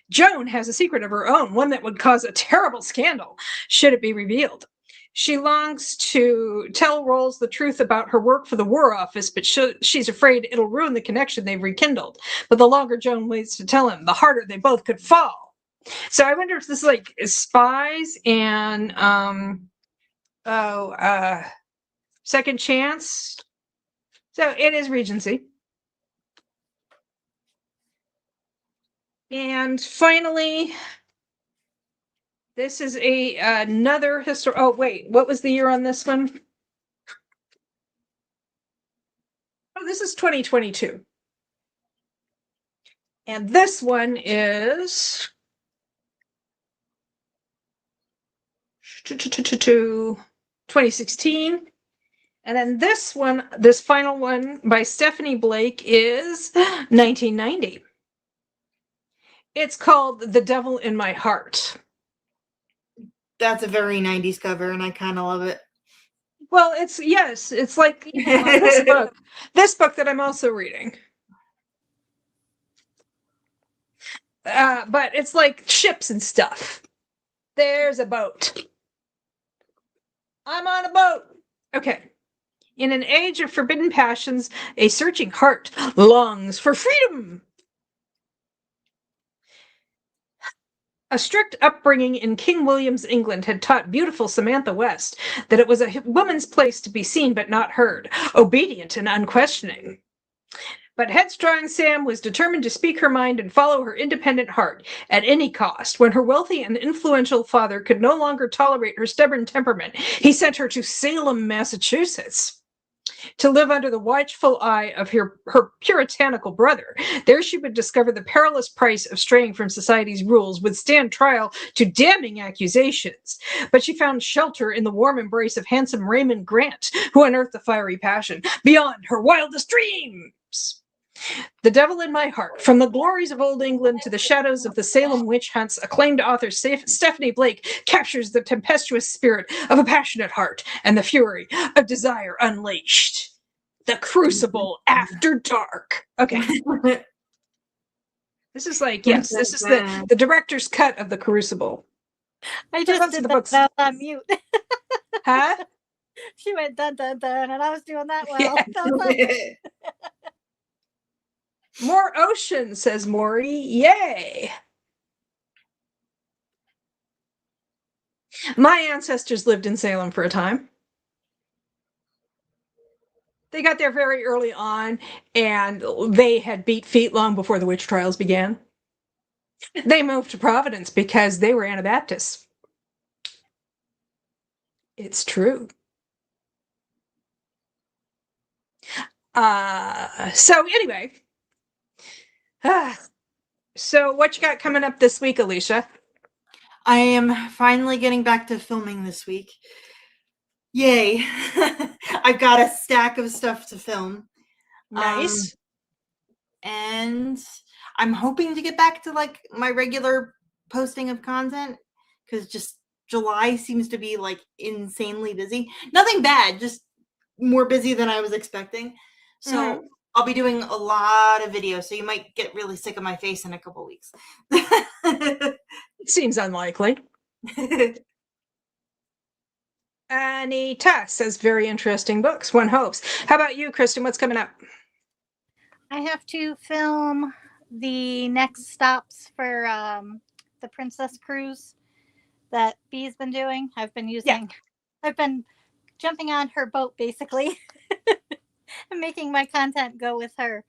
Joan has a secret of her own, one that would cause a terrible scandal should it be revealed. She longs to tell Rawls the truth about her work for the War Office, but she's afraid it'll ruin the connection they've rekindled. But the longer Joan waits to tell him, the harder they both could fall. So I wonder if this is like Spies and Second Chance. So it is Regency. And finally, this is another history. Oh wait, what was the year on this one? Oh, this is 2022. And this one is 2016. And then this final one by Stephanie Blake is 1990. It's called The Devil in My Heart. That's a very 90s cover, and I kind of love it. Well, it's like this book that I'm also reading. But it's like ships and stuff. There's a boat. I'm on a boat. Okay. In an age of forbidden passions, a searching heart longs for freedom. A strict upbringing in King William's England had taught beautiful Samantha West that it was a woman's place to be seen but not heard, obedient and unquestioning. But headstrong Sam was determined to speak her mind and follow her independent heart at any cost. When her wealthy and influential father could no longer tolerate her stubborn temperament, he sent her to Salem, Massachusetts. to live under the watchful eye of her puritanical brother. There she would discover the perilous price of straying from society's rules, withstand trial to damning accusations. But she found shelter in the warm embrace of handsome Raymond Grant, who unearthed the fiery passion beyond her wildest dreams. The Devil in My Heart. From the glories of Old England to the shadows of the Salem witch hunts, acclaimed author Stephanie Blake captures the tempestuous spirit of a passionate heart and the fury of desire unleashed. The Crucible After Dark. Okay. This is like, yes, this is the director's cut of The Crucible. I just did that on mute. Huh? She went dun dun dun, and I was doing that well. Yeah. More ocean, says Maury. Yay! My ancestors lived in Salem for a time. They got there very early on, and they had beat feet long before the witch trials began. They moved to Providence because they were Anabaptists. It's true. So anyway, so what you got coming up this week, Alicia? I am finally getting back to filming this week. Yay. I've got a stack of stuff to film. Nice. And I'm hoping to get back to like my regular posting of content, because just July seems to be like insanely busy. Nothing bad, just more busy than I was expecting. So I'll be doing a lot of videos, so you might get really sick of my face in a couple weeks. It seems unlikely. Anita says very interesting books, one hopes. How about you, Kristen? What's coming up? I have to film the next stops for the Princess Cruise that Bee's been doing. I've been jumping on her boat basically and making my content go with her.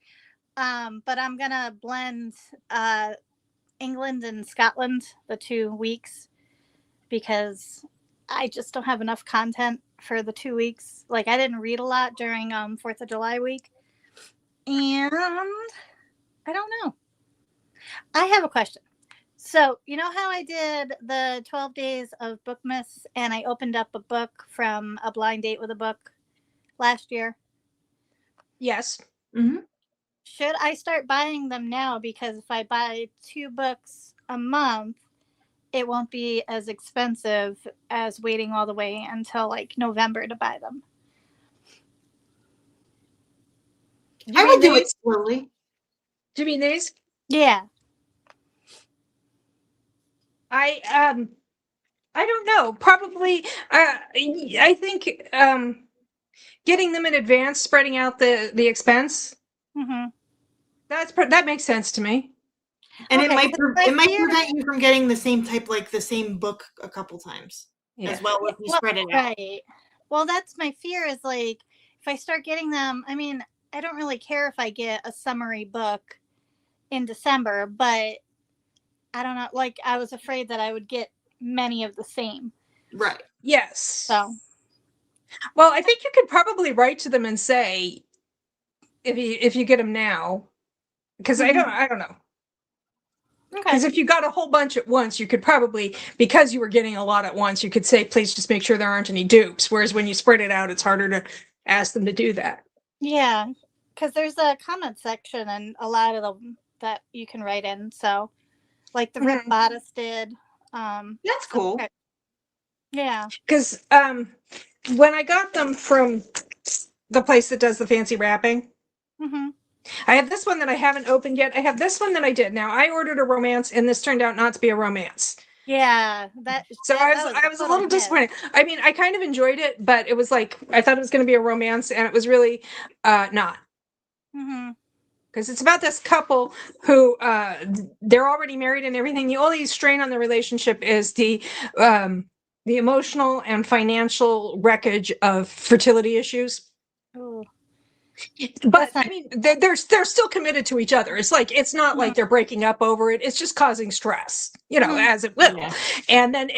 But I'm gonna blend England and Scotland, the 2 weeks, because I just don't have enough content for the 2 weeks. Like, I didn't read a lot during 4th of July week. And I don't know. I have a question. So, you know how I did the 12 days of Bookmas and I opened up a book from A Blind Date with a Book last year? Yes. Mm-hmm. Should I start buying them now? Because if I buy 2 books a month, it won't be as expensive as waiting all the way until like November to buy them. I would do it slowly. Do you mean these? Yeah. I don't know. Probably. I think getting them in advance, spreading out the expense. Mm-hmm. That makes sense to me. And okay, it might prevent you from getting the same book a couple times as well if you spread it out. Right. Well, that's my fear is like if I start getting them. I mean, I don't really care if I get a summary book in December, but I don't know. Like, I was afraid that I would get many of the same. Right. Yes. So, well, I think you could probably write to them and say if you get them now, because I don't know. Because if you got a whole bunch at once, you could probably, because you were getting a lot at once, you could say, please just make sure there aren't any dupes. Whereas when you spread it out, it's harder to ask them to do that. Yeah, because there's a comment section and a lot of them that you can write in. So, like the Rip Bodice did. That's cool. Okay. Yeah. Because when I got them from the place that does the fancy wrapping, I have this one that I haven't opened yet. I have this one that I did. Now, I ordered a romance, and this turned out not to be a romance. Yeah. I was a little disappointed. I mean, I kind of enjoyed it, but it was like, I thought it was going to be a romance, and it was really not. Because it's about this couple who, they're already married and everything. The only strain on the relationship is the emotional and financial wreckage of fertility issues. Ooh. But I mean, they're still committed to each other. It's like, it's not like they're breaking up over it. It's just causing stress. as it will. Yeah. And then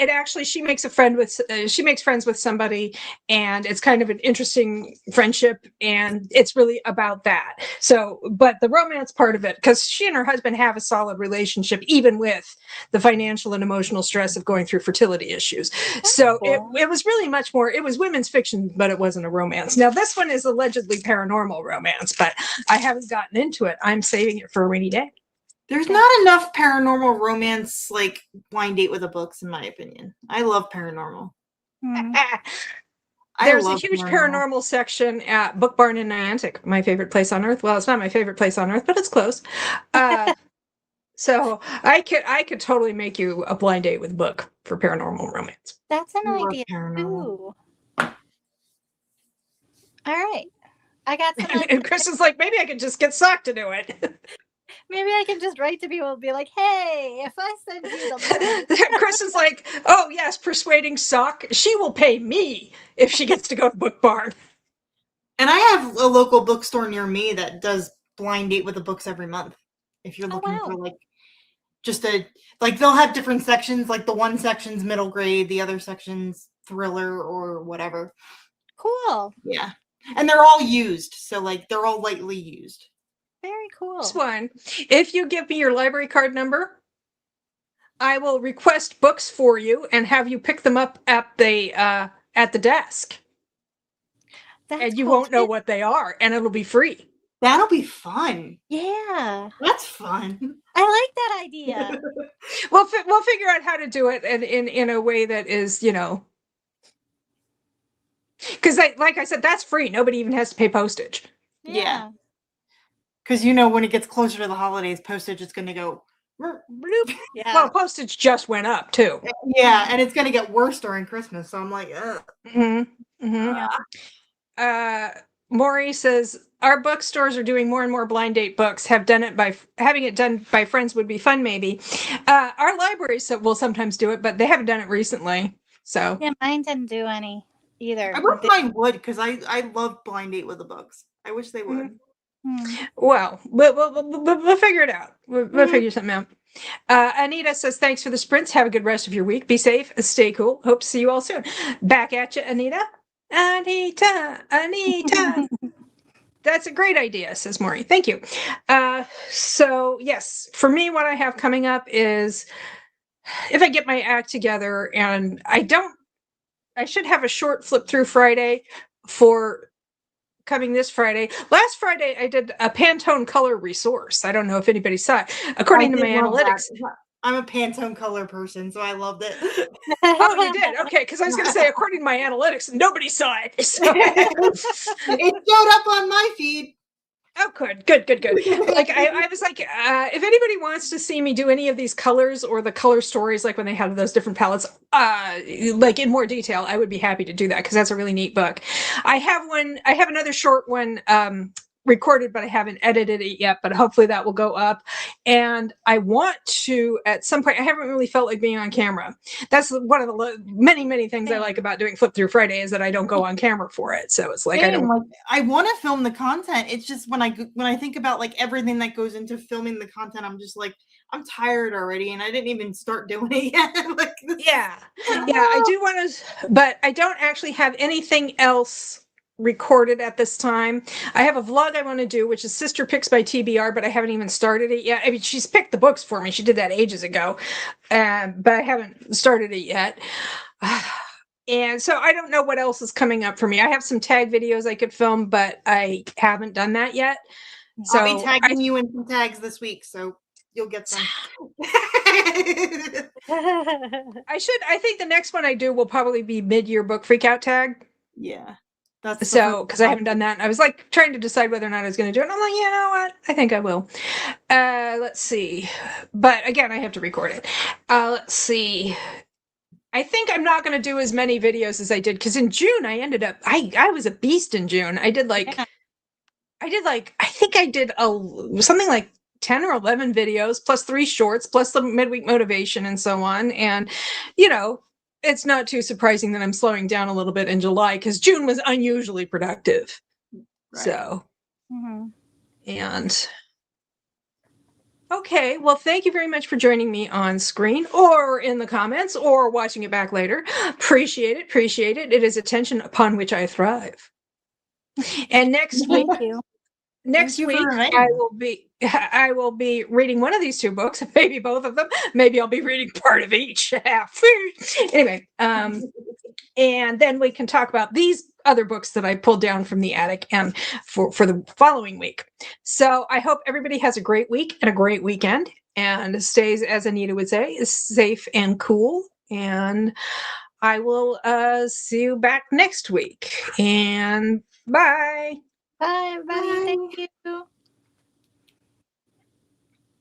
she makes friends with somebody, and it's kind of an interesting friendship, and it's really about that. So, but the romance part of it, because she and her husband have a solid relationship, even with the financial and emotional stress of going through fertility issues. So it was really much more, it was women's fiction, but it wasn't a romance. Now, this one is allegedly paranormal romance, but I haven't gotten into it. I'm saving it for a rainy day. There's not enough paranormal romance, like Blind Date with the Books, in my opinion. I love paranormal. There's a huge paranormal section at Book Barn in Niantic, my favorite place on earth. Well, it's not my favorite place on earth, but it's close. So I could totally make you a blind date with a book for paranormal romance. That's an idea too. All right. I got some. And Chris is like, maybe I could just get Sock to do it. Maybe I can just write to people and be like, hey, if I send you the Chris is like, oh yes, persuading Sock. She will pay me if she gets to go to Book Barn. And I have a local bookstore near me that does Blind Date with the Books every month. If you're looking for they'll have different sections, like the one section's middle grade, the other section's thriller or whatever. Cool. Yeah. And they're all used. So they're all lightly used. Very cool. This one. If you give me your library card number, I will request books for you and have you pick them up at the desk. And you won't know what they are, and it'll be free. That'll be fun. Yeah. That's fun. I like that idea. We'll figure out how to do it in a way that is, because like I said, that's free. Nobody even has to pay postage. Yeah. Because when it gets closer to the holidays, postage is going to go bloop. Yeah. Well, postage just went up too. Yeah, and it's going to get worse during Christmas. So I'm like, ugh. Mm-hmm. Mm-hmm. Maury says our bookstores are doing more and more blind date books. Having it done by friends would be fun, maybe. Our libraries will sometimes do it, but they haven't done it recently. So yeah, mine didn't do any either. I wish mine would, because I love Blind Date with the Books. I wish they would. Well, we'll figure it out. We'll figure something out. Anita says, thanks for the sprints. Have a good rest of your week. Be safe. Stay cool. Hope to see you all soon. Back at you, Anita. Anita. That's a great idea, says Maury. Thank you. So, yes, for me, what I have coming up is if I get my act together, and I should have a short flip through Friday for coming this Friday. Last Friday, I did a Pantone color resource. I don't know if anybody saw it. According to my analytics. I'm a Pantone color person, so I loved it. Oh, you did? Okay, because I was going to say, according to my analytics, nobody saw it. So. It showed up on my feed. Oh, good. Like I was like, if anybody wants to see me do any of these colors or the color stories, like when they have those different palettes, like in more detail, I would be happy to do that because that's a really neat book. I have another short one recorded, but I haven't edited it yet, but hopefully that will go up. And I want to, at some point, I haven't really felt like being on camera. That's one of the many things I like about doing Flip Through Friday is that I don't go on camera for it. So it's like, I want to film the content. It's just when I think about like everything that goes into filming the content, I'm just like, I'm tired already. And I didn't even start doing it yet. Yeah, I do want to, but I don't actually have anything else recorded at this time. I have a vlog I want to do, which is Sister Picks by TBR, but I haven't even started it yet. I mean, she's picked the books for me. She did that ages ago, but I haven't started it yet. And so I don't know what else is coming up for me. I have some tag videos I could film, but I haven't done that yet. So I'll be tagging you in some tags this week, so you'll get some. I think the next one I do will probably be mid-year book freakout tag. Yeah. So, because I haven't done that. I was like trying to decide whether or not I was going to do it. And I'm like, you know what? I think I will. Let's see. But again, I have to record it. Let's see. I think I'm not going to do as many videos as I did because in June I ended up, I was a beast in June. I think I did something like 10 or 11 videos plus 3 shorts plus the Midweek Motivation and so on. And, it's not too surprising that I'm slowing down a little bit in July because June was unusually productive. Right. So, and Okay, well, thank you very much for joining me on screen or in the comments or watching it back later. Appreciate it. Appreciate it. It is attention upon which I thrive. And next week, Thank you. next you for week reminding I will be reading one of these two books, maybe both of them. Maybe I'll be reading part of each. Anyway, and then we can talk about these other books that I pulled down from the attic and for the following week. So I hope everybody has a great week and a great weekend and stays, as Anita would say, is safe and cool. And I will see you back next week. And bye. Bye, everybody. Bye. Thank you.